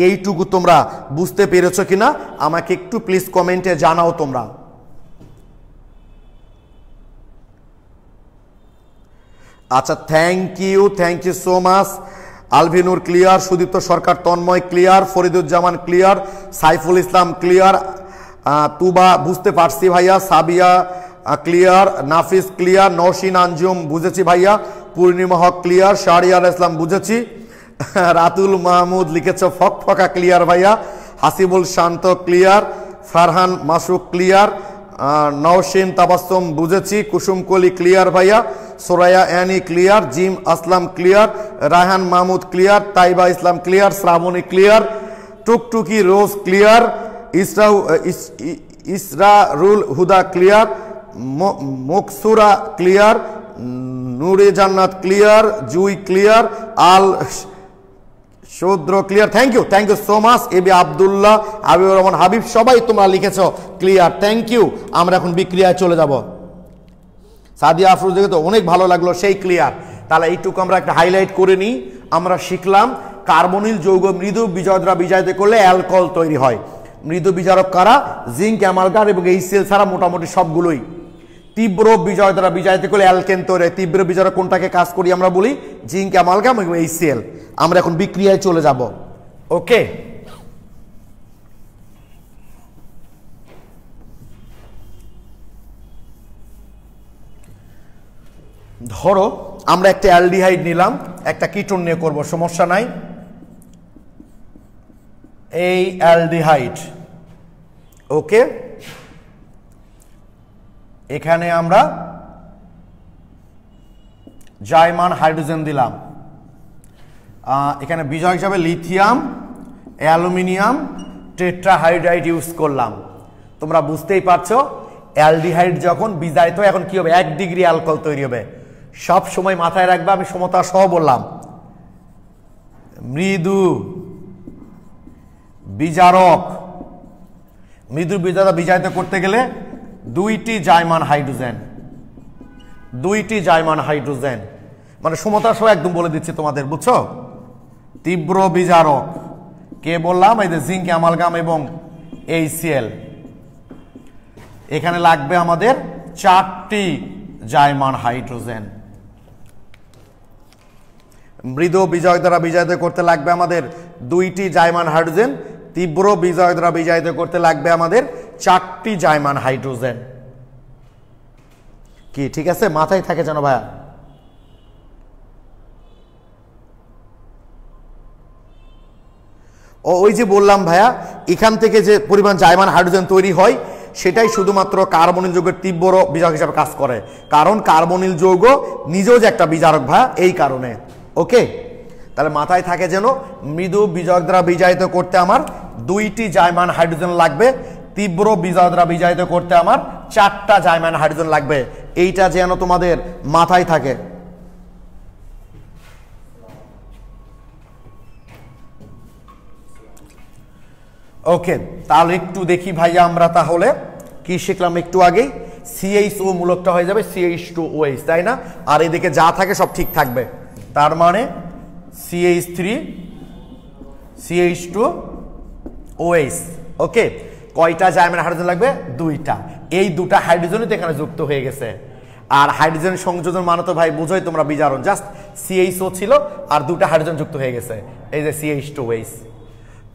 [SPEAKER 1] এইটুকু তোমরা বুঝতে পেরেছো কিনা আমাকে একটু প্লিজ কমেন্টে জানাও তোমরা। আচ্ছা, thank you so much. Alvinur clear, Sudipta Sarkar Tanmoy clear, Fariduzzaman clear, Saiful Islam clear, Tuba বুঝতে পারছি ভাইয়া, সাবিয়া ক্লিয়ার, নাফিস ক্লিয়ার, নওশিন আঞ্জুম বুঝেছি ভাইয়া, পূর্ণিমা হক ক্লিয়ার, শাহরিয়ার ইসলাম বুঝেছি, রাতুল মাহমুদ লিখেছ ফকফকা ক্লিয়ার ভাইয়া, হাসিবুল শান্ত ক্লিয়ার, ফারহান মাসুক ক্লিয়ার, নওশিন তাবাসসুম বুঝেছি, কুসুম কলি ক্লিয়ার ভাইয়া, Soraya Annie clear, Jim Aslam clear, Raihan Mahmud clear, Taiba Islam clear, Srabani clear, Tuktuki Rose clear, Israrul Huda clear, Muksura clear, Noore Jannat clear, Jui clear, Al Shoudro clear. Thank you so much. A B Abdullah, Habibur Rahman Habib, সবাই তোমরা লিখেছ ক্লিয়ার, থ্যাংক ইউ। আমরা এখন বিক্রিয়ায় চলে যাব। সাদিয়া আফরোজ দেখে তো অনেক ভালো লাগলো, সেই ক্লিয়ার। তাহলে এইটুকু আমরা একটা হাইলাইট করে নিই। আমরা শিখলাম কার্বনিল যৌগ মৃদু বিজারক দ্বারা বিজারিত করলে অ্যালকোহল তৈরি হয়। মৃদু বিজারক কারা? জিঙ্ক অ্যামালগাম এবং HCl ছাড়া মোটামুটি সবগুলোই। তীব্র বিজারক দ্বারা বিজারিত করলে অ্যালকেন তৈরি হয়। তীব্র বিজারক কোনটাকে কাজ করি আমরা বলি? জিঙ্ক অ্যামালগাম এবং HCl। আমরা এখন বিক্রিয়ায় চলে যাব। ওকে, ধরো আমরা একটা অ্যালডিহাইড নিলাম, একটা কিটোন নিয়ে করব, সমস্যা নাই। এই অ্যালডিহাইড, ওকে, এখানে আমরা জাইমান হাইড্রোজেন দিলাম, এখানে বিজয় হিসাবে লিথিয়াম, অ্যালুমিনিয়াম টেট্রাহাইড্রাইড ইউজ করলাম। তোমরা বুঝতেই পারছো অ্যালডিহাইড যখন বিজারিত হয় এখন কি হবে? 1 ডিগ্রি অ্যালকোহল তৈরি হবে। সব সময় মাথায় রাখবে, আমি সমতা সহ বললাম, মৃদু বিজারক বিজারিত করতে গেলে 2টি জাইমান হাইড্রোজেন, মানে সমতা সহ একদম বলে দিচ্ছি তোমাদের, বুঝছো? তীব্র বিজারক কে বললাম? এই যে জিঙ্ক অ্যামালগাম এবং HCl। এখানে লাগবে আমাদের 4টি জাইমান হাইড্রোজেন। মৃদু বিজারক দ্বারা বিজারিত করতে লাগবে আমাদের 2টি জাইমান হাইড্রোজেন। তীব্র বিজারক দ্বারা বিজারিত করতে লাগবে আমাদের 4টি জাইমান হাইড্রোজেন। কি ঠিক আছে? মাথায় থাকে যেন ভাইয়া। ওই যে বললাম ভাইয়া, এখান থেকে যে পরিমাণ জাইমান হাইড্রোজেন তৈরি হয় সেটাই শুধুমাত্র কার্বনিল যৌগের তীব্র বিজারক হিসাবে কাজ করে, কারণ কার্বনিল যৌগ নিজেও যে একটা বিজারক ভাইয়া, এই কারণে। ওকে, তাহলে মাথায় থাকে যেন মৃদু বিজারক দ্বারা বিজারিত করতে আমার 2টি জাইমান হাইড্রোজেন লাগবে, তীব্র বিজারক দ্বারা বিজারিত করতে আমার 4টা জাইমান হাইড্রোজেন লাগবে। এইটা যেন তোমাদের মাথায় থাকে। ওকে, তাহলে একটু দেখি ভাইয়া আমরা তাহলে কি শিখলাম একটু আগেই। CHO মূলকটা হয়ে যাবে CH2OH, তাই না? আর এদিকে যা থাকে সব ঠিক থাকবে, তার মানে CH3 CH2OH। ওকে, কয়টা জাইমান হাইড্রোজেন লাগবে? 2টা। এই 2টা হাইড্রোজেনই তো এখানে যুক্ত হয়ে গেছে। আর হাইড্রোজেন সংযোজন মানে তো ভাই বুঝোই তোমরা বিজারণ, জাস্ট CHO ছিল আর 2টা হাইড্রোজেন যুক্ত হয়ে গেছে, এই যে CH2OH।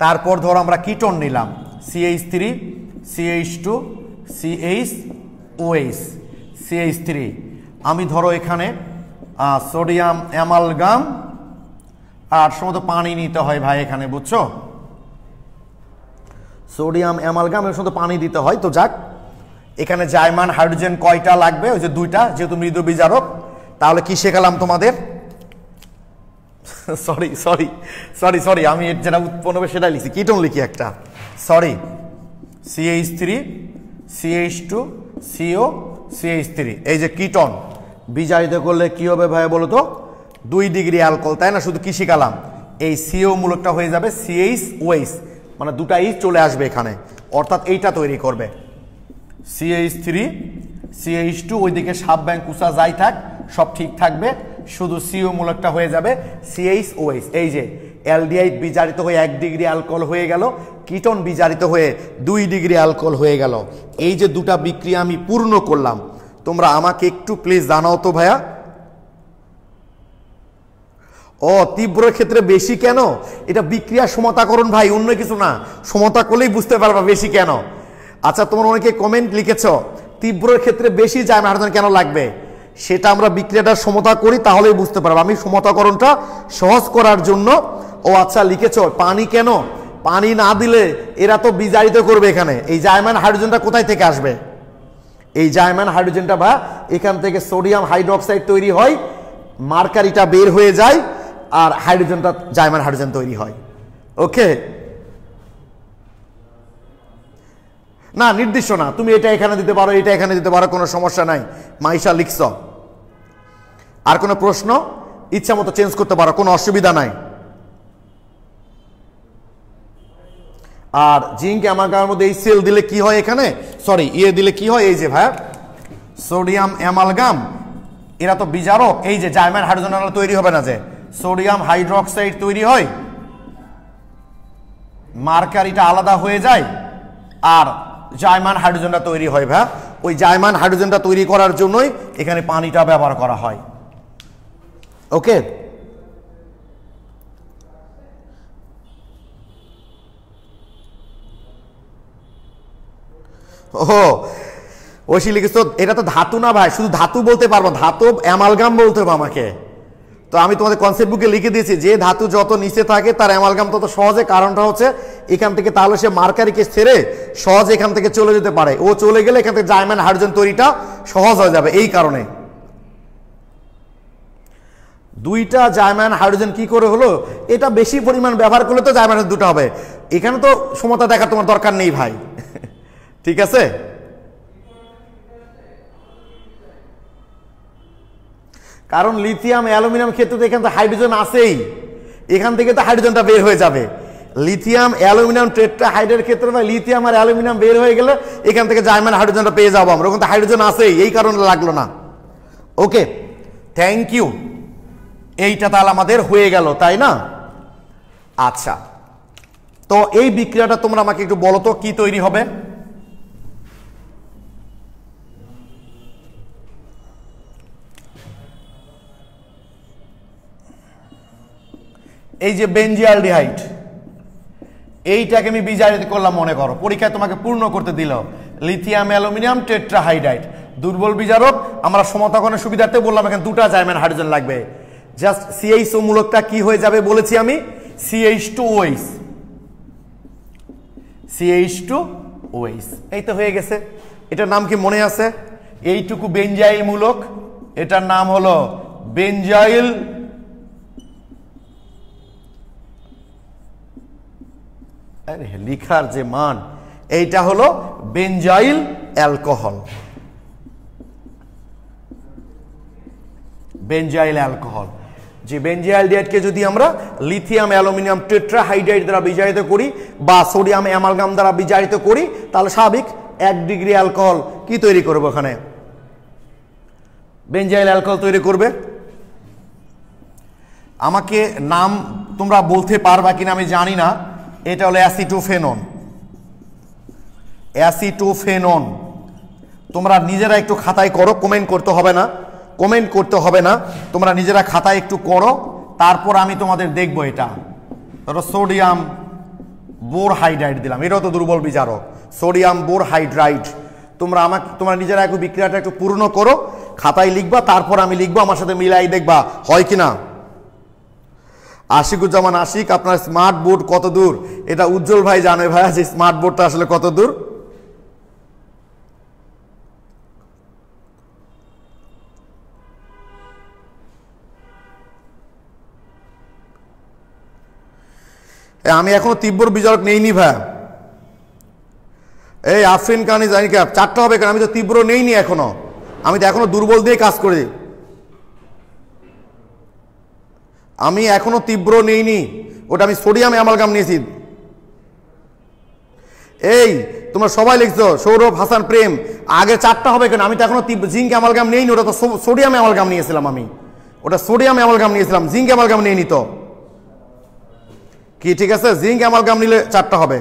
[SPEAKER 1] তারপর ধরো আমরা কিটোন নিলাম, CH3 CH2 CHOH CH3। আমি ধরো এখানে সোডিয়াম অ্যামালগাম আর সম্ভবত পানি নিতে হয় ভাই এখানে, বুঝছো? সোডিয়াম অ্যামালগাম এর সাথে পানি দিতে হয়। তো যাক, এখানে জাইমান হাইড্রোজেন কয়টা লাগবে? ওই যে দুইটা, যেহেতু মৃদু বিজারক। তাহলে কি শেখালাম তোমাদের? সরি সরি সরি সরি আমি যেটা উৎপন্ন হবে সেটাই লিখছি, কিটোন লিখি একটা, sorry. CH3 CH2 CO CH3, এই যে কিটোন বিজারিত করলে কি হবে ভাই বলো তো? 2 ডিগ্রি অ্যালকোহল, তাই না? শুধু কি শিখালাম? এই CO মূলকটা হয়ে যাবে CH-OH, মানে দুটা ই চলে আসবে এখানে, অর্থাৎ এইটা তৈরি করবে CH3 CH2, ওইদিকে সাব ব্যাংক কুসা যাই থাক সব ঠিক থাকবে, শুধু CO মূলকটা হয়ে যাবে CH-OH। এই যে অ্যালডিহাইড বিজারিত হয়ে 1 ডিগ্রি অ্যালকোহল হয়ে গেল, কিটোন বিজারিত হয়ে 2 ডিগ্রি অ্যালকোহল হয়ে গেল। এই যে দুটা বিক্রিয়া আমি পূর্ণ করলাম, তোমরা আমাকে একটু প্লিজ জানাও তো ভাইয়া। ও, তীব্র ক্ষেত্রে বেশি কেন? এটা বিক্রিয়া সমতাকরণ ভাই, অন্য কিছু না। সমতা করলেই বুঝতে পারবা বেশি কেন। আচ্ছা, তোমরা অনেকে কমেন্ট লিখেছ তীব্র ক্ষেত্রে বেশি জাইমান হাইড্রোজেন কেন লাগবে, সেটা আমরা বিক্রিয়াটা সমতা করি তাহলেই বুঝতে পারবো। আমি সমতাকরণটা সহজ করার জন্য। ও আচ্ছা, লিখেছ পানি কেন? পানি না দিলে এরা তো বিজারিত করবে এখানে। এই জাইমান হাইড্রোজেনটা কোথায় থেকে আসবে? এই জাইমান হাইড্রোজেনটা বা এখান থেকে সোডিয়াম হাইড্রোক্সাইড তৈরি হয়, মার্কারিটা বের হয়ে যায়, আর হাইড্রোজেনটা জাইমান হাইড্রোজেন তৈরি হয়। ওকে, না নির্দিষ্ট না, তুমি এটা এখানে দিতে পারো, এটা এখানে দিতে পারো, কোনো সমস্যা নাই। মাইশা লিখছ। আর কোনো প্রশ্ন? ইচ্ছা মতো চেঞ্জ করতে পারো, কোনো অসুবিধা নাই। আর জিঙ্ক অ্যামালগামের মধ্যে এই সেল দিলে কি হয় এখানে, সরি দিলে কি হয়? এই যে ভাই সোডিয়াম অ্যামালগাম, এরা তো বিজারক। এই যে জাইমান হাইড্রোজেন তৈরি হবে না, যে সোডিয়াম হাইড্রোক্সাইড তৈরি হয়, মার্কারিটা আলাদা হয়ে যায়, আর জাইমান হাইড্রোজেনটা তৈরি হয় ভাই। ওই জাইমান হাইড্রোজেনটা তৈরি করার জন্যই এখানে পানিটা ব্যবহার করা হয়। ওকে, ওই লিখেছ এটা তো ধাতু না ভাই, শুধু ধাতু বলতে পারবো, ধাতু অ্যামালগাম বলতে হবে আমাকে। তো আমি তোমাদের কনসেপ্ট বুকে লিখে দিয়েছি, যে ধাতু যত নিচে থাকে তার অ্যামালগাম তত সহজে, কারণটা হচ্ছে এখান থেকে তাহলে সে মার্কারিকে ছেড়ে সহজে এখান থেকে চলে যেতে পারে। ও চলে গেলে এখান থেকে জাইমান হাইড্রোজেন তৈরিটা সহজ হয়ে যাবে। এই কারণে দুইটা জাইমান হাইড্রোজেন কি করে হলো? এটা বেশি পরিমাণ ব্যবহার করলে তো জাইমান হাইড্রোজেন দুটো হবে। এখানে তো সমতা দেখার তোমার দরকার নেই ভাই। ঠিক আছে, কারণ লিথিয়াম অ্যালুমিনিয়াম ক্ষেত্রে তো এখানে তো হাইড্রোজেন আছেই, এখান থেকে তো হাইড্রোজেনটা বের হয়ে যাবে। লিথিয়াম অ্যালুমিনিয়াম টেট্রাহাইডের ক্ষেত্রে বা লিথিয়াম আর অ্যালুমিনিয়াম বের হয়ে গেলে এখান থেকে জাইমান হাইড্রোজেনটা পেয়ে যাবো আমরা, ওখানে তো হাইড্রোজেন আছেই, এই কারণে লাগলো না। ওকে, থ্যাংক ইউ। এইটা তাহলে আমাদের হয়ে গেল, তাই না? আচ্ছা, তো এই বিক্রিয়াটা তোমরা আমাকে একটু বলো তো কি তৈরি হবে? এই যে বেনজিয়ালডিহাইড, এইটাকে আমি বিজারিত করলাম, মনে করো পরীক্ষায় তোমাকে পূর্ণ করতে দিল লিথিয়াম অ্যালুমিনিয়াম টেট্রাহাইড্রাইড, দুর্বল বিজারক। আমরা সমতাকরণের সুবিধার্থে বললাম এখানে দুটা জাইমান হাইড্রোজেন লাগবে। জাস্ট CH2 মূলকটা কি হয়ে যাবে বলেছি আমি, CH2OH, CH2OH। এই তো হয়ে গেছে। এটার নাম কি মনে আছে? এইটুকু বেনজাইল মূলক, এটার নাম হলো বেনজাইল লিখার যে মান, এইটা হলো বেনজাইল অ্যালকোহল। বেনজাইল অ্যালকোহল, যে বেনজিয়ালডিহাইডকে যদি আমরা লিথিয়াম অ্যালুমিনিয়াম টেট্রাহাইড্রাইড দ্বারা বিজারিত করি বা সোডিয়াম অ্যামালগাম দ্বারা বিজারিত করি, তাহলে স্বাভাবিক 1 ডিগ্রি অ্যালকোহল কি তৈরি করবো? ওখানে বেনজাইল অ্যালকোহল তৈরি করবে। আমাকে নাম তোমরা বলতে পারবা কিনা আমি জানি না। এটা হলো অ্যাসিটোফেনন। অ্যাসিটোফেনন তোমরা নিজেরা একটু খাতায় করো, কমেন্ট করতে হবে না, কমেন্ট করতে হবে না, তোমরা নিজেরা খাতায় একটু করো, তারপর আমি তোমাদের দেখবো। এটা ধরো সোডিয়াম বোরহাইড্রাইড দিলাম, এটাও তো দুর্বল বিজারক, সোডিয়াম বোরহাইড্রাইড। তোমরা নিজেরা একটু বিক্রিয়াটা একটু পূর্ণ করো, খাতায় লিখবা, তারপর আমি লিখবো, আমার সাথে মিলাই দেখবা হয় কিনা। আশিকুজ্জামান আশিক, আপনার স্মার্ট বোর্ড কত দূর? এটা উজ্জ্বল ভাই জানে ভাইয়া যে স্মার্ট বোর্ডটা আসলে কত দূর। আমি এখনো তীব্র বিজয়ক নেইনি ভাইয়া। এই আফরিন কানি জানি কে 4টা হবে কেন? আমি তো তীব্র নেইনি এখনো, আমি তো এখনো দুর্বল দিয়ে কাজ করি। আমি এখনো তীব্র নেইনি, ওটা আমি সোডিয়াম অ্যামালগাম নিয়েছি। এই তোমরা সবাই লিখছো সৌরভ হাসান প্রেম, আগে 4টা হবে কেন? আমি তো এখনো জিঙ্ক অ্যামালগাম নেইনি, ওটা তো সোডিয়াম অ্যামালগাম নিয়েছিলাম। আমি ওটা সোডিয়াম অ্যামালগাম নিয়েছিলাম, জিঙ্ক অ্যামালগাম নেইনি তো কি? ঠিক আছে, জিঙ্ক অ্যামালগাম নিলে 4টা হবে।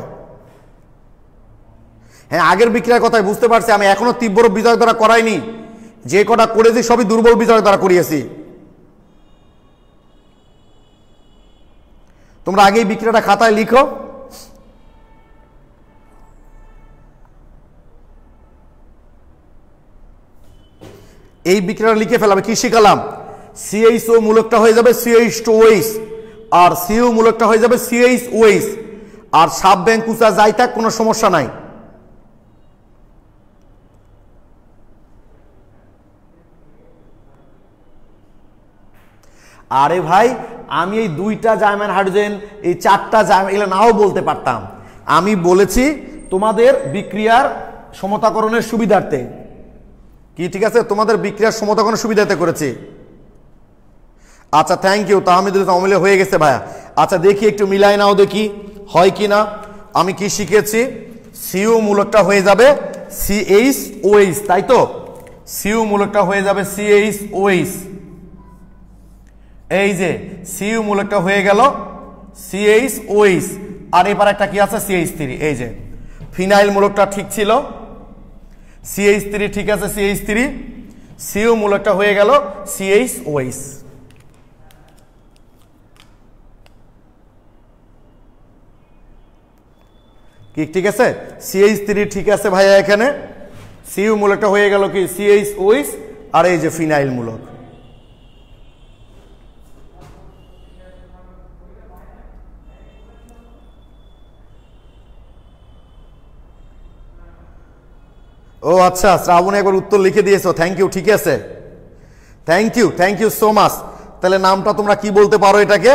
[SPEAKER 1] হ্যাঁ, আগের বিক্রিয়ার কথাই বুঝতে পারছি। আমি এখনো তীব্র বিজয় দ্বারা করাইনি, যে কটা করেছি সবই দুর্বল বিজয় দ্বারা করিয়েছি। তোমরা আগে এই বিক্রিয়াটা খাতায় লিখো। এই বিক্রিয়াটা লিখে ফেলাবে। কি শিখালাম? CH2 মূলকটা হয়ে যাবে CH2OH, আর CU মূলকটা হয়ে যাবে CH-OH, আর সাব ব্যাংক কুচা যাই থাক কোনো সমস্যা নাই। আরে ভাই, আমি এই 2টা জার্মান হাইড্রোজেন, এই 4টা জার্মান, এগুলো নাও বলতে পারতাম। আমি বলেছি তোমাদের বিক্রিয়ার সমতাকরণের সুবিধার্থে। কি ঠিক আছে? তোমাদের বিক্রিয়ার সমতাকরণের সুবিধার্থে করেছি। আচ্ছা, থ্যাংক ইউ। তাহমিদুল অমিলে হয়ে গেছে ভাইয়া। আচ্ছা, দেখি একটু মিলাই নাও, দেখি হয় কি না। আমি কি শিখেছি? CU মূলকটা হয়ে যাবে CH-OH, তাই তো? CU মূলকটা হয়ে যাবে CH-OH। এই যে CU মূলকটা হয়ে গেল CH-OH, আর এবার একটা কি আছে CH3। এই যে ফিনাইল মূলকটা ঠিক ছিল, CH3 ঠিক আছে, CH3। CU মূলকটা হয়ে গেল CH-OH। কি ঠিক আছে? CH3 ঠিক আছে ভাইয়া। এখানে CU মূলকটা হয়ে গেল কি CH-OH, আর এই যে ফিনাইল মূলক। ও আচ্ছা, শ্রাবণী একবার উত্তর লিখে দিয়েছো, থ্যাংক ইউ। ঠিক আছে, থ্যাংক ইউ সো মাচ। তাহলে নামটা তোমরা কি বলতে পারো এটাকে?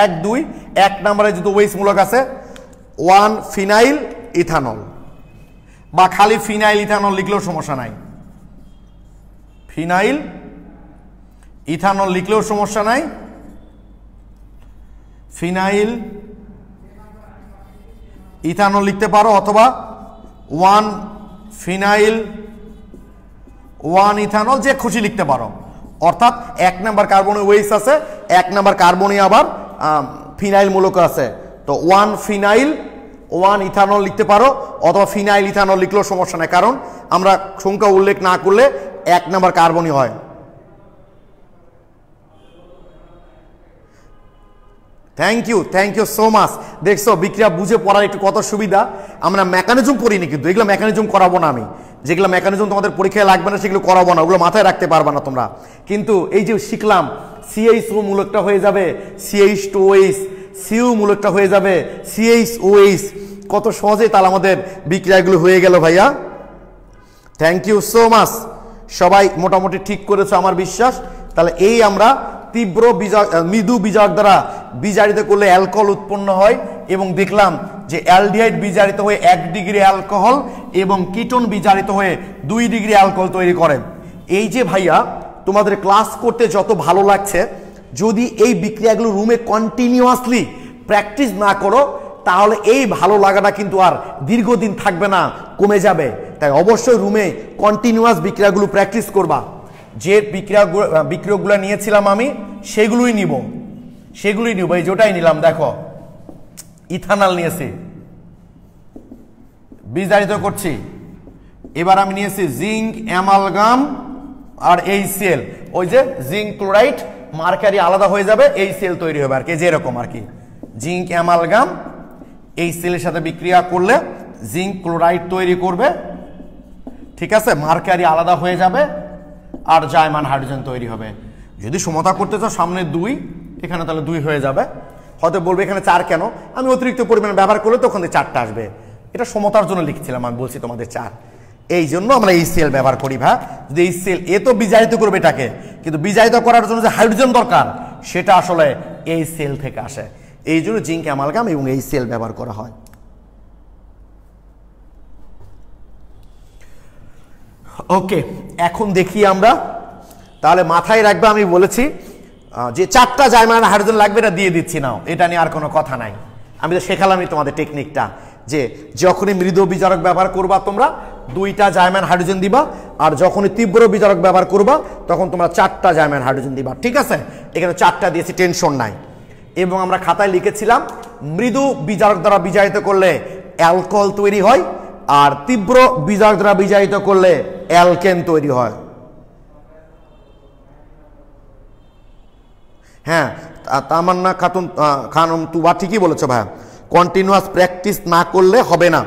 [SPEAKER 1] 1 2 1 নম্বরে যেহেতু ওএইচ মূলক আছে 1 ফিনাইল ইথানল, বা খালি ফিনাইল ইথানল লিখলেও সমস্যা নাই। ফিনাইল ইথানল লিখলেও সমস্যা নাই। ফিনাইল ইথানল লিখতে পারো, অথবা 1 ফিনাইল 1 ইথানল, যে খুশি লিখতে পারো। অর্থাৎ 1 নাম্বার কার্বনে ওএইচ আছে, 1 নাম্বার কার্বনে আবার ফিনাইল মূলক আছে। তো 1 ফিনাইল 1 ইথানল লিখতে পারো, অথবা ফিনাইল ইথানল লিখলেও সমস্যা নাই, কারণ আমরা সংখ্যা উল্লেখ না করলে 1 নাম্বার কার্বনই হয়। Thank you so much. দেখছো বিক্রিয়া বুঝে পড়ার একটু কত সুবিধা। আমরা মেকানিজম পড়িনি, কিন্তু এগুলো মেকানিজম করাবো না আমি। যেগুলো মেকানিজম তোমাদের পরীক্ষায় লাগবে না সেগুলো করাবো না, ওগুলো মাথায় রাখতে পারবে না তোমরা। কিন্তু এই যে শিখলাম CH2 মূলকটা হয়ে যাবে CH2OH, CU মূলকটা হয়ে যাবে CH-OH, কত সহজে তাহলে আমাদের বিক্রিয়াগুলো হয়ে গেল ভাইয়া। Thank you so much. সবাই মোটামুটি ঠিক করেছো আমার বিশ্বাস। তাহলে এই আমরা তীব্র মৃদু বিজারক দ্বারা বিজারিত করলে অ্যালকোহল উৎপন্ন হয়, এবং দেখলাম যে অ্যালডিহাইড বিজারিত হয়ে 1 ডিগ্রি অ্যালকোহল এবং কিটোন বিজারিত হয়ে 2 ডিগ্রি অ্যালকোহল তৈরি করে। এই যে ভাইয়া তোমাদের ক্লাস করতে যত ভালো লাগছে, যদি এই বিক্রিয়াগুলো রুমে কন্টিনিউয়াসলি প্র্যাকটিস না করো তাহলে এই ভালো লাগাটা কিন্তু আর দীর্ঘদিন থাকবে না, কমে যাবে। তাই অবশ্যই রুমে কন্টিনিউয়াস বিক্রিয়াগুলো প্র্যাকটিস করবা। যে বিক্রিয়াগুলো নিয়েছিলাম আমি সেগুলোই নিব। এই যেটাই নিলাম, দেখো ইথানল নিয়েছি, বিজারিত করছি। এবার আমি নিয়েছি জিঙ্ক অ্যামালগাম আর HCl, ওই যে জিঙ্ক ক্লোরাইড মার্কারি আলাদা হয়ে যাবে, HCl তৈরি হবে আর কি, যেরকম আর কি। জিঙ্ক অ্যামালগাম HCl এর সাথে বিক্রিয়া করলে জিঙ্ক ক্লোরাইড তৈরি করবে, ঠিক আছে, মার্কারি আলাদা হয়ে যাবে, আর জার্মান হাইড্রোজেন তৈরি হবে। যদি সমতা করতে চাও সামনে 2 এখানে তাহলে 2 হয়ে যাবে। হয়তো বলবে এখানে 4 কেন, আমি অতিরিক্ত পরিমাণ ব্যবহার করলে তখন 4টা আসবে। এটা সমতার জন্য লিখছিলাম, আমি বলছি তোমাদের 4, এই জন্য আমরা HCl ব্যবহার করি। ভাই যদি HCl এ তো বিজারিত করবে এটাকে, কিন্তু বিজারিত করার জন্য যে হাইড্রোজেন দরকার সেটা আসলে HCl থেকে আসে, এই জন্য জিঙ্ক অ্যামালগাম এবং HCl ব্যবহার করা হয়। ওকে, এখন দেখি আমরা, তাহলে মাথায় রাখবে আমি বলেছি যে 4টা জার্মান হাইড্রোজেন লাগবে, এটা দিয়ে দিচ্ছি নাও, এটা নিয়ে আর কোনো কথা নাই। আমি তো শেখালামই তোমাদের টেকনিকটা, যে যখনই মৃদু বিজারক ব্যবহার করবা তোমরা 2টা জার্মান হাইড্রোজেন দিবা, আর যখনই তীব্র বিজারক ব্যবহার করবা তখন তোমরা 4টা জার্মান হাইড্রোজেন দিবা। ঠিক আছে, এখানে 4টা দিয়েছি, টেনশন নাই। এবং আমরা খাতায় লিখেছিলাম মৃদু বিজারক দ্বারা বিজারিত করলে অ্যালকোহল তৈরি হয়, আর তীব্র বিজারক দ্বারা বিজারিত করলে অ্যালকেন তৈরি হয়। হ্যাঁ, তামান্না খানম তুবা ঠিকই বলেছো ভাই, কন্টিনিউয়াস প্র্যাকটিস না করলে হবে না।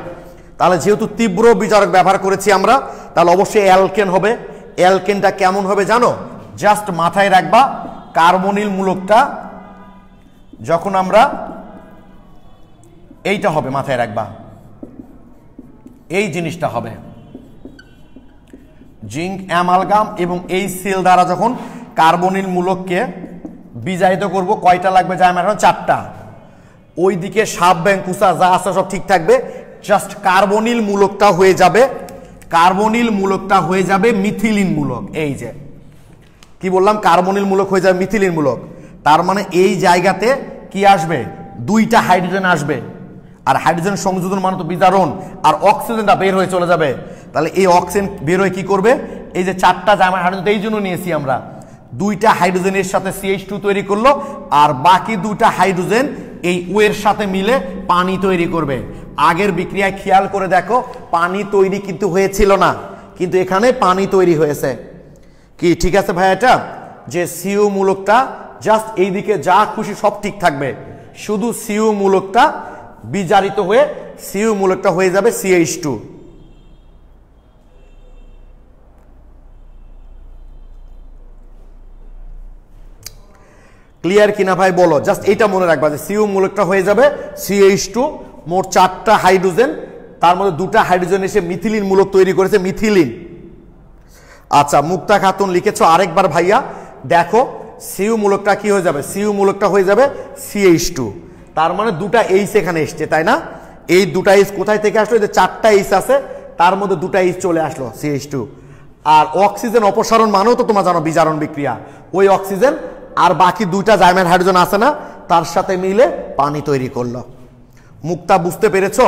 [SPEAKER 1] তাহলে যেহেতু তীব্র বিজারক ব্যবহার করেছি আমরা, তাহলে অবশ্যই অ্যালকেন হবে। অ্যালকেনটা কেমন হবে জানো? জাস্ট মাথায় রাখবা, কার্বনিল মূলকটা যখন আমরা এইটা হবে, মাথায় রাখবা এই জিনিসটা হবে জিঙ্ক অ্যামালগাম এবং HCl দ্বারা যখন কার্বনিল মূলককে বিজারিত করব, কয়টা লাগবে জার্মান? 4টা। ওইদিকে সাব ব্যাং কুসা যা আছে সব ঠিক থাকবে, জাস্ট কার্বনিল মূলকটা হয়ে যাবে, কার্বনিল মূলকটা হয়ে যাবে মিথিলিন মূলক। এই যে কি বললাম, কার্বনিল মূলক হয়ে যাবে মিথিলিন মূলক। তার মানে এই জায়গাতে কি আসবে? 2টা হাইড্রোজেন আসবে, আর হাইড্রোজেন সংযোজন মানে তো বিজারণ, আর অক্সিজেনটা বের হয়ে চলে যাবে। তাহলে এই অক্সিজেন বের হয়ে কি করবে? এই যে 4টা জার্মান হাইড্রোজেন এই জন্য নিয়েছি আমরা, 2টা হাইড্রোজেনের সাথে CH2 তৈরি করলো, আর বাকি 2টা হাইড্রোজেন এই ও এর সাথে মিলে পানি তৈরি করবে। আগের বিক্রিয়ায় খেয়াল করে দেখো, পানি তৈরি কিন্তু হয়েছিল না, কিন্তু এখানে পানি তৈরি হয়েছে। কি ঠিক আছে ভাই? এটা যে সিউ মূলকটা জাস্ট এইদিকে যা খুশি সব ঠিক থাকবে, শুধু সিউ মূলকটা বিজারিত হয়ে সিউ মূলকটা হয়ে যাবে CH2। ক্লিয়ার কিনা ভাই বলো? জাস্ট এইটা মনে রাখবা যে সিউ মূলকটা হয়ে যাবে CH2, মোট 4টা হাইড্রোজেন, তার মধ্যে 2টা হাইড্রোজেন এসে মিথিলিন মূলক তৈরি করেছে, মিথিলিন। আচ্ছা, মুক্তা খাতুন লিখেছো আরেকবার ভাইয়া, দেখো সিউ মূলকটা কি হয়ে যাবে? সিউ মূলকটা হয়ে যাবে CH2, তার মানে 2টা H এখানে এসছে, তাই না? এই 2টা H কোথায় থেকে আসলো? যে 4টা H আছে, তার মধ্যে 2টা H চলে আসলো, CH2। আর অক্সিজেন অপসারণ মানেও তো তোমরা জানো বিজারণ বিক্রিয়া, ওই অক্সিজেন আর বাকি 2টা জার্মান হাইড্রোজেন আছে না, তার সাথে মিলে পানি তৈরি করলো। মুক্তা বুঝতে পেরেছো?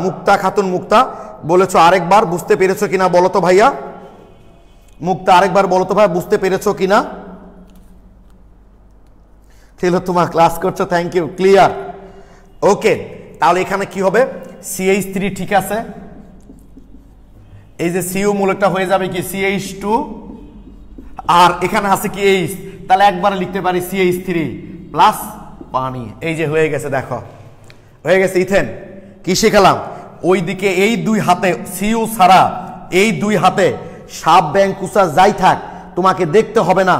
[SPEAKER 1] মুক্তা খাতুন মুক্তা বলেছো আরেকবার, বুঝতে পেরেছো কিনা বলো তো ভাইয়া? মুক্তা আরেকবার বলো তো ভাই, বুঝতে পেরেছো কিনা? তোমার ক্লাস করছো, থ্যাংক ইউ, ক্লিয়ার। ওকে, তাহলে এখানে কি হবে? CH3 ঠিক আছে, এই যে সিউ মূলকটা হয়ে যাবে কি CH2, আর এখানে আছে কি H, তাহলে একবার লিখতে পারি CH3 প্লাস পানি। এই যে হয়ে গেছে, দেখো হয়ে গেছে ইথেন। কি শিখালাম? ওইদিকে এই 2 হাতে সিউ ছাড়া এই 2 হাতে সাব ব্যাং কুসা যাই থাক তোমাকে দেখতে হবে না,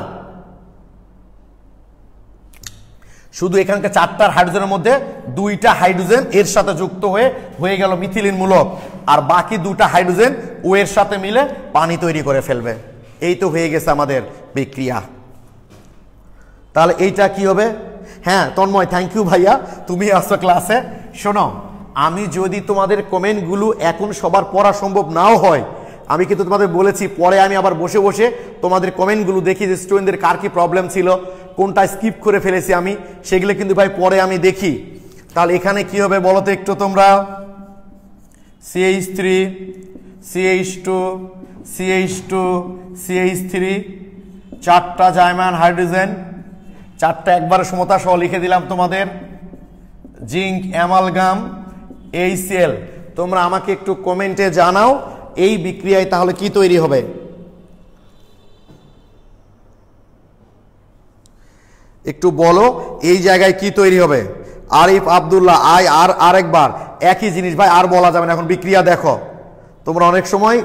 [SPEAKER 1] শুধু এখানকার 4টার হাইড্রোজেনের মধ্যে 2টা হাইড্রোজেন এর সাথে যুক্ত হয়ে গেল মিথিলিন মূলক, আর বাকি 2টা হাইড্রোজেন ও এর সাথে মিলে পানি তৈরি করে ফেলবে। এই তো হয়ে গেছে আমাদের বিক্রিয়া। তাহলে এইটা কি হবে? হ্যাঁ তন্ময়, থ্যাংক ইউ ভাইয়া, তুমি আসছো ক্লাসে। শোনো, আমি যদি তোমাদের কমেন্টগুলো এখন সবার পড়া সম্ভব নাও হয়, আমি কিন্তু তোমাদের বলেছি পরে আমি আবার বসে বসে তোমাদের কমেন্টগুলো দেখি যে স্টুডেন্টদের কার কি প্রবলেম ছিল, কোনটা স্কিপ করে ফেলেছি আমি, সেগুলো কিন্তু ভাই পরে আমি দেখি। তাহলে এখানে কি হবে বলো তো একটু তোমরা? CH3 CH2 CH2 CH3, 4টা জার্মান হাইড্রোজেন, 4টা একবার সমতা সহ লিখে দিলাম তোমাদের, জিঙ্ক অ্যামালগাম HCl। তোমরা আমাকে একটু কমেন্টে জানাও এই বিক্রিয়ায় তাহলে কি তৈরি হবে? একটু বলো এই জায়গায় কি তৈরি হবে? আরিফ আব্দুল্লাহ আরেকবার একই জিনিস ভাই, আর বলা যাবে না, এখন বিক্রিয়া দেখো। তোমরা অনেক সময়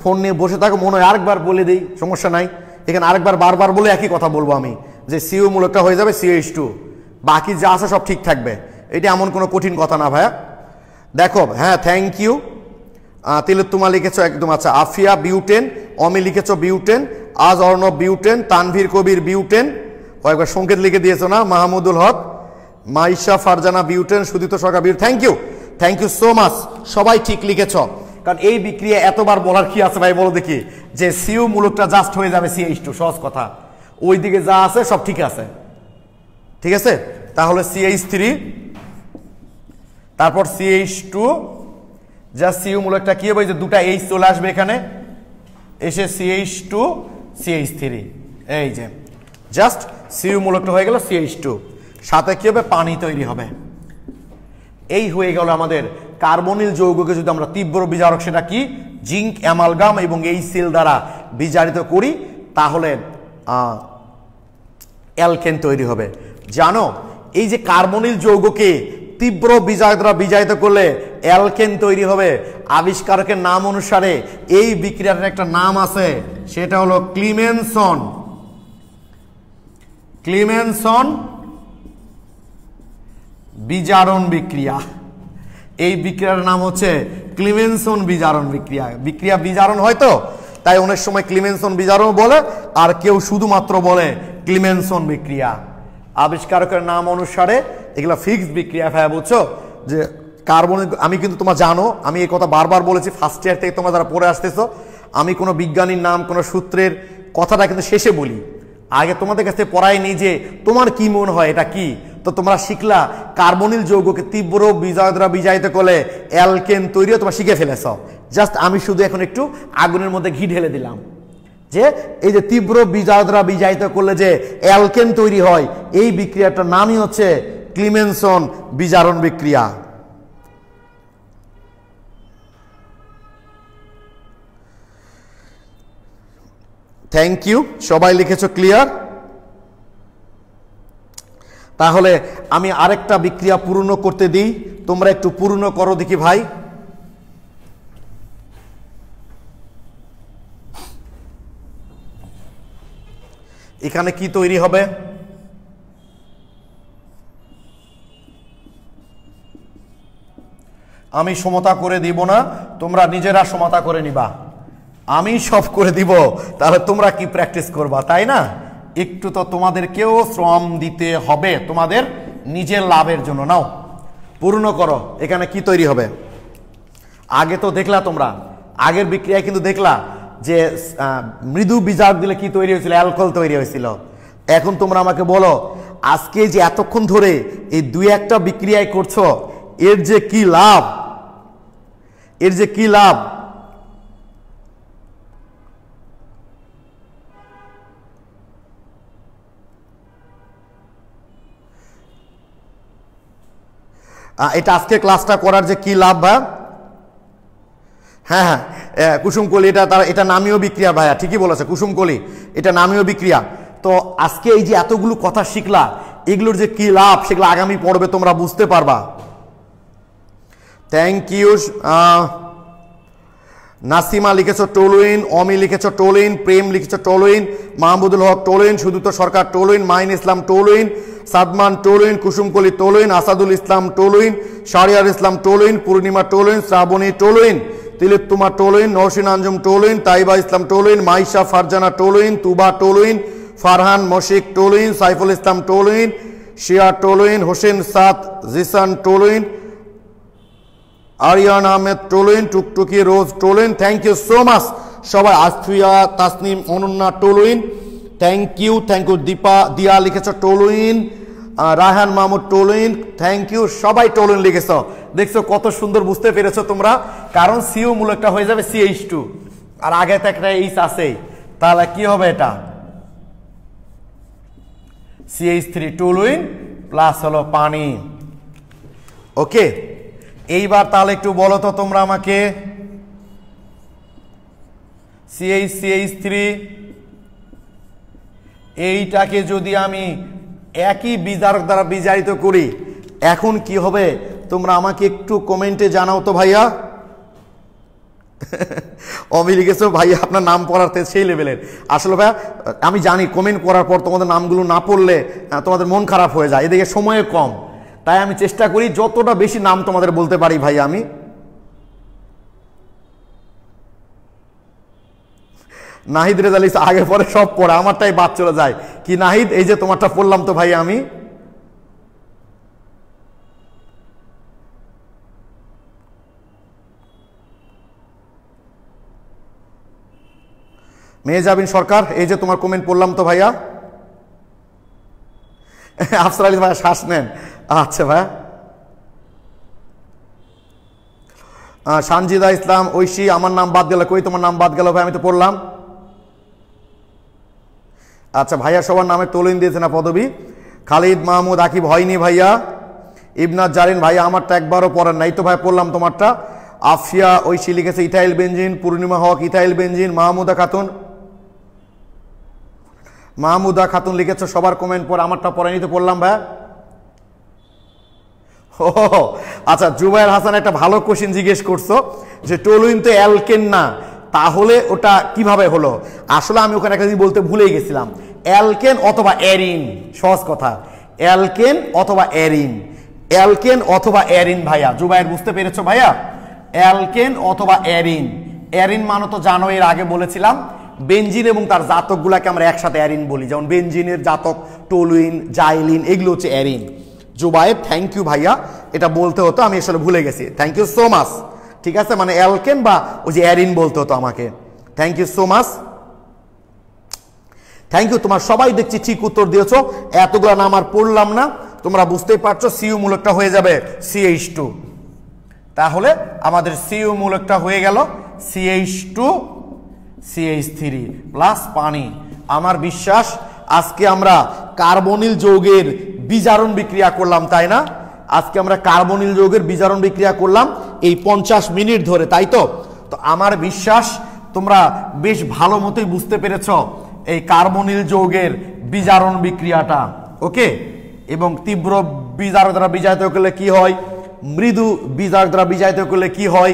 [SPEAKER 1] ফোন নিয়ে বসে থাকো, মনে হয় আরেকবার বলে দিই, সমস্যা নাই, এখানে আরেকবার বারবার বলে একই কথা বলবো আমি, যে সিইউ মূলকটা হয়ে যাবে CH2, বাকি যা আছে সব ঠিক থাকবে। এটা এমন কোনো কঠিন কথা না ভাইয়া। দেখো হ্যাঁ থ্যাংক ইউ। তিলোত্তমা লিখেছো একদম আচ্ছা। আফিয়া বিউটেন, অমি লিখেছো বিউটেন, আজ অর্ণব বিউটেন, তানভীর কবির বিউটেন, কয়েকবার সংকেত লিখে দিয়েছো না, Mahmudul Haque, Maisha Farzana butene, Sudit Sarkar butene, thank you so much, সবাই ঠিক লিখেছ। কারণ এই বিক্রিয়া এতবার বলার কি আছে ভাই বলো দেখি, যে সিইউ মূলকটা জাস্ট হয়ে যাবে CH2, সহজ কথা, ওইদিকে যা আছে সব ঠিক আছে, ঠিক আছে। তাহলে CH3 তারপর CH2 জাস্ট সিইউ মূলকটা কি হবে, যে দুটা H চলে আসবে এখানে, এসে CH2 CH3, এই যে জাস্ট সিইউ মূলকটা হয়ে গেল CH2, সাথে কি হবে পানি তৈরি হবে। এই হয়ে গেল আমাদের কার্বনিল যৌগকে যদি আমরা তীব্র বিজারক, সেটা কি জিঙ্ক অ্যামালগাম এবং এই সিল দ্বারা বিজারিত করি, তাহলে অ্যালকেন তৈরি হবে। জানো এই যে কার্বনিল যৌগকে তীব্র বিজারক দ্বারা বিজারিত করলে অ্যালকেন তৈরি হবে, আবিষ্কারকের নাম অনুসারে এই বিক্রিয়াটার একটা নাম আছে, সেটা হলো ক্লিমেনসন বিজারণ বিক্রিয়া। এই বিক্রিয়ার নাম হচ্ছে ক্লিমেনসন বিজারণ বিক্রিয়া। বিক্রিয়া বিজারণ হয় তো, তাই অনেক সময় ক্লিমেনসন বিজারণ বলে, আর কেউ শুধুমাত্র বলে ক্লিমেনসন বিক্রিয়া। আবিষ্কারকের নাম অনুসারে এগুলা ফিক্সড বিক্রিয়া ভাইয়া, বুঝছো? যে কার্বন, আমি কিন্তু তোমরা জানো আমি এই কথা বারবার বলেছি, ফার্স্ট ইয়ার থেকে তোমরা যারা পড়ে আসতেছো, আমি কোনো বিজ্ঞানীর নাম কোনো সূত্রের কথাটা কিন্তু শেষে বলি, আগে তোমাদের কাছে পড়াই নি যে তোমার কি মনে হয় এটা কি। তো তোমরা শিখলা কার্বনিল যৌগকে তীব্র বিজারক দ্বারা বিজারিত করলে অ্যালকেন তৈরিও তোমরা শিখে ফেলেছ। জাস্ট আমি শুধু এখন একটু আগুনের মধ্যে ঘি ঢেলে দিলাম, যে এই যে তীব্র বিজারক দ্বারা বিজারিত করলে যে অ্যালকেন তৈরি হয়, এই বিক্রিয়াটার নামই হচ্ছে ক্লিমেনসন বিজারণ বিক্রিয়া। থ্যাংক ইউ, সবাই লিখেছো ক্লিয়ার। তাহলে আমি আরেকটা বিক্রিয়া পূর্ণ করতে দিই, তোমরা একটু পূর্ণ করো দেখি ভাই। এখানে কি তৈরি হবে? আমি সমতা করে দিব না, তোমরা নিজেরা সমতা করে নিবা। আমি সব করে দিব, তাহলে তোমরা কি প্র্যাকটিস করবা, তাই না? একটু তো তোমাদেরকেও শ্রম দিতে হবে তোমাদের নিজের লাভের জন্য। নাও পূর্ণ করো, এখানে কি তৈরি হবে? আগে তো দেখলা তোমরা, আগের বিক্রিয়ায় কিন্তু দেখলা যে মৃদু বিজারক দিলে কি তৈরি হয়েছিল, অ্যালকোহল তৈরি হয়েছিল। এখন তোমরা আমাকে বলো, আজকে যে এতক্ষণ ধরে এই দুই একটা বিক্রিয়ায় করছো, এর যে কি লাভ, এর যে কি লাভ? এটা আজকে ক্লাসটা করার যে কি লাভ ভাইয়া? হ্যাঁ কুসুমকলি, এটা নামীয় বিক্রিয়া ভাইয়া, ঠিকই বলেছে কুসুমকলি, এটা নামীয় বিক্রিয়া। তো আজকে এই যে এতগুলো কথা শিখলা, এগুলোর যে কি লাভ সেগুলো আগামী পর্বে তোমরা বুঝতে পারবা। Thank you. নাসিমা লিখেছো টোলুইন, অমি লিখেছো টোলুইন, প্রেম লিখেছো toluene, Mahmudul Haque toluene, Sudipta Sarkar toluene, Main Islam toluene, Sadman toluene, Kusumkoli toluene, Asadul Islam toluene, Shariar Islam toluene, Purnima toluene, Srabani toluene, Tilottama toluene, Naushin Anjum toluene, Taiba Islam toluene, Maisha Farzana toluene, Tuba toluene, Farhan Moshik toluene, Saiful Islam toluene, Shia toluene, Hossain Saad Jisan toluene, Ariyan Ahmed toluene, Tuktuki Rose toluene. Thank you so much সবাই। Asfia Tasnim Ananya toluene, thank you দিয়া লিখেছ toluene, Raihan Mahmud toluene, thank you সবাই toluene লিখেছ। দেখছো কত সুন্দর বুঝতে পেরেছো তোমরা, কারণ সিও মূলকটা হয়ে যাবে CH2 আর আগে তো একটা H আছেই, তাহলে কি হবে এটা CH3 টোলুইন প্লাস হলো পানি। ওকে, এইবার তাহলে একটু বলো তো তোমরা আমাকে, CH3 এইটাকে যদি আমি একই বিজারক দ্বারা বিজারিত করি, এখন কি হবে তোমরা আমাকে একটু কমেন্টে জানাও তো ভাইয়া। অমি লিখেছো ভাই আপনার নাম পড়ার সেই লেভেলের। আসলে ভাই আমি জানি কমেন্ট পড়ার পর তোমাদের নামগুলো না পড়লে তোমাদের মন খারাপ হয়ে যায়, এদিকে সময় কম, তাই আমি চেষ্টা করি যতটা বেশি নাম তোমাদের বলতে পারি ভাই। আমি নাহিদ রেজালি আগে পরে সব পড়া, আমারটাই বাদ চলে যায় কি নাহিদ, এই যে তোমারটা পড়লাম তো ভাই আমি। মেহজাবিন সরকার, এই যে তোমার কমেন্ট পড়লাম তো ভাইয়া। আফসার আলী ভাইয়া শ্বাস নেন, আচ্ছা ভাইয়া। সানজিদা ইসলাম ঐশী, আমার নাম বাদ গেল, কই তোমার নাম বাদ গেল ভাই, আমি তো পড়লাম। আচ্ছা ভাইয়া সবার নামে তোলেন দিয়েছে না পদবী। খালিদ মাহমুদ আকিব হয়নি ভাইয়া। ইবনাত জারিন ভাইয়া আমারটা একবারও পড়েন নাই তো ভাই, পড়লাম তোমারটা। আফিয়া ঐশী লিখেছে ইথাইল বেনজিন। পূর্ণিমা হক ইথাইল বেনজিন। মাহমুদা খাতুন লিখেছো সবার কমেন্ট পর, আমারটা পড়েনি তো পড়লাম ভাই। ও আচ্ছা, জুবাইর হাসান একটা ভালো কোশ্চেন জিজ্ঞেস করছো যে টলুইন তো অ্যালকেন না, তাহলে ওটা কিভাবে হলো? আসলে আমি ওখানে একটা জিনিস বলতে ভুলে গেছিলাম, অ্যালকেন অথবা অ্যারিন, সহজ কথা, অ্যালকেন অথবা অ্যারিন, অ্যালকেন অথবা অ্যারিন ভাইয়া। জুবাইর বুঝতে পেরেছো ভাইয়া? অ্যালকেন অথবা অ্যারিন। অ্যারিন মানে তো জানো, এর আগে বলেছিলাম বেনজিন এবং তার জাতকগুলাকে আমরা একসাথে অ্যারিন বলি, যেমন বেনজিনের জাতক টলুইন, জাইলিন, এগুলো হচ্ছে অ্যারিন। জুবাইর থ্যাংক ইউ ভাইয়া, এটা বলতে হতো, আমি আসলে ভুলে গেছি, থ্যাংক ইউ সো মাচ। ঠিক আছে, মানে অ্যালকেন বা ওই যে অ্যারিন বলতে হতো আমাকে, thank you so much, thank you. তোমার সবাই দেখছি ঠিক উত্তর দিয়েছো, এতগুলো নাম আর পড়লাম না, তোমরা বুঝতেই পারছো সিইউ মূলকটা হয়ে যাবে CH2, তাহলে আমাদের সিইউ মূলকটা হয়ে গেল CH2 CH3 প্লাস পানি। আমার বিশ্বাস আজকে আমরা কার্বনিল যৌগের বিজারণ বিক্রিয়া করলাম, তাই না? আজকে আমরা কার্বনিল যৌগের বিজারণ বিক্রিয়া করলাম এই 50 মিনিট ধরে, তাই তো? তো আমার বিশ্বাস তোমরা বেশ ভালো মতোই বুঝতে পেরেছ এই কার্বনিল যৌগের বিজারণ বিক্রিয়াটা, ওকে। এবং তীব্র বিজারক দ্বারা বিজারিত করলে কি হয়, মৃদু বিজারক দ্বারা বিজারিত করলে কি হয়,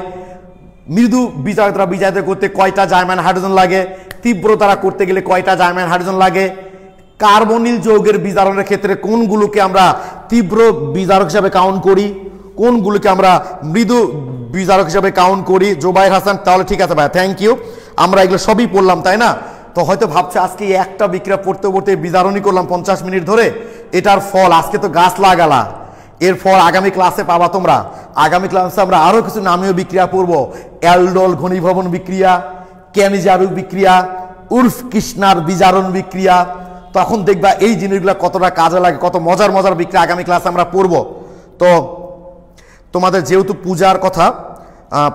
[SPEAKER 1] মৃদু বিজারক দ্বারা বিজারিত করতে কয়টা জার্মান হাইড্রোজেন লাগে, তীব্র দ্বারা করতে গেলে কয়টা জার্মান হাইড্রোজেন লাগে, কার্বনিল যৌগের বিজারণের ক্ষেত্রে কোনগুলোকে আমরা তীব্র বিজারক হিসাবে কাউন্ট করি, কোনগুলোকে আমরা মৃদু বিজারক হিসাবে কাউন্ট করি। জুবাইর হাসান, তাহলে ঠিক আছে ভাই, থ্যাংক ইউ। আমরা এগুলো সবই পড়লাম, তাই না? তো হয়তো ভাবছে আজকে একটা বিক্রিয়া পড়তে পড়তে বিজারণই করলাম 50 মিনিট ধরে, এটার ফল আজকে তো গাছ লাগালা, এর ফল আগামী ক্লাসে পাবা তোমরা। আগামী ক্লাসে আমরা আরো কিছু নামীয় বিক্রিয়া পড়বো, অ্যালডোল ঘনীভবন বিক্রিয়া, ক্যানিজারু বিক্রিয়া, উর্ফ কৃষ্ণার বিজারণ বিক্রিয়া। তখন দেখবা এই জিনিসগুলো কতটা কাজে লাগে, কত মজার মজার বিক্রিয়া আগামী ক্লাসে আমরা পড়বো। তো তোমাদের যেহেতু পূজার কথা,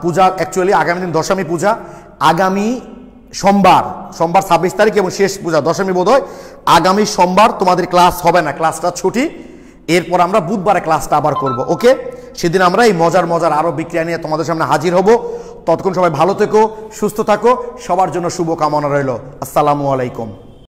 [SPEAKER 1] পূজা অ্যাকচুয়ালি আগামী দিন দশমী পূজা, আগামী সোমবার 26 তারিখ এবং শেষ পূজা দশমী বোধ হয়, আগামী সোমবার তোমাদের ক্লাস হবে না, ক্লাসটা ছুটি। এরপর আমরা বুধবারে ক্লাসটা আবার করব, ওকে। সেদিন আমরা এই মজার মজার আরো বিক্রিয়া নিয়ে তোমাদের সামনে হাজির হব। ততক্ষণ সবাই ভালো থেকো, সুস্থ থাকো, সবার জন্য শুভ কামনা রইল। আসসালামু আলাইকুম।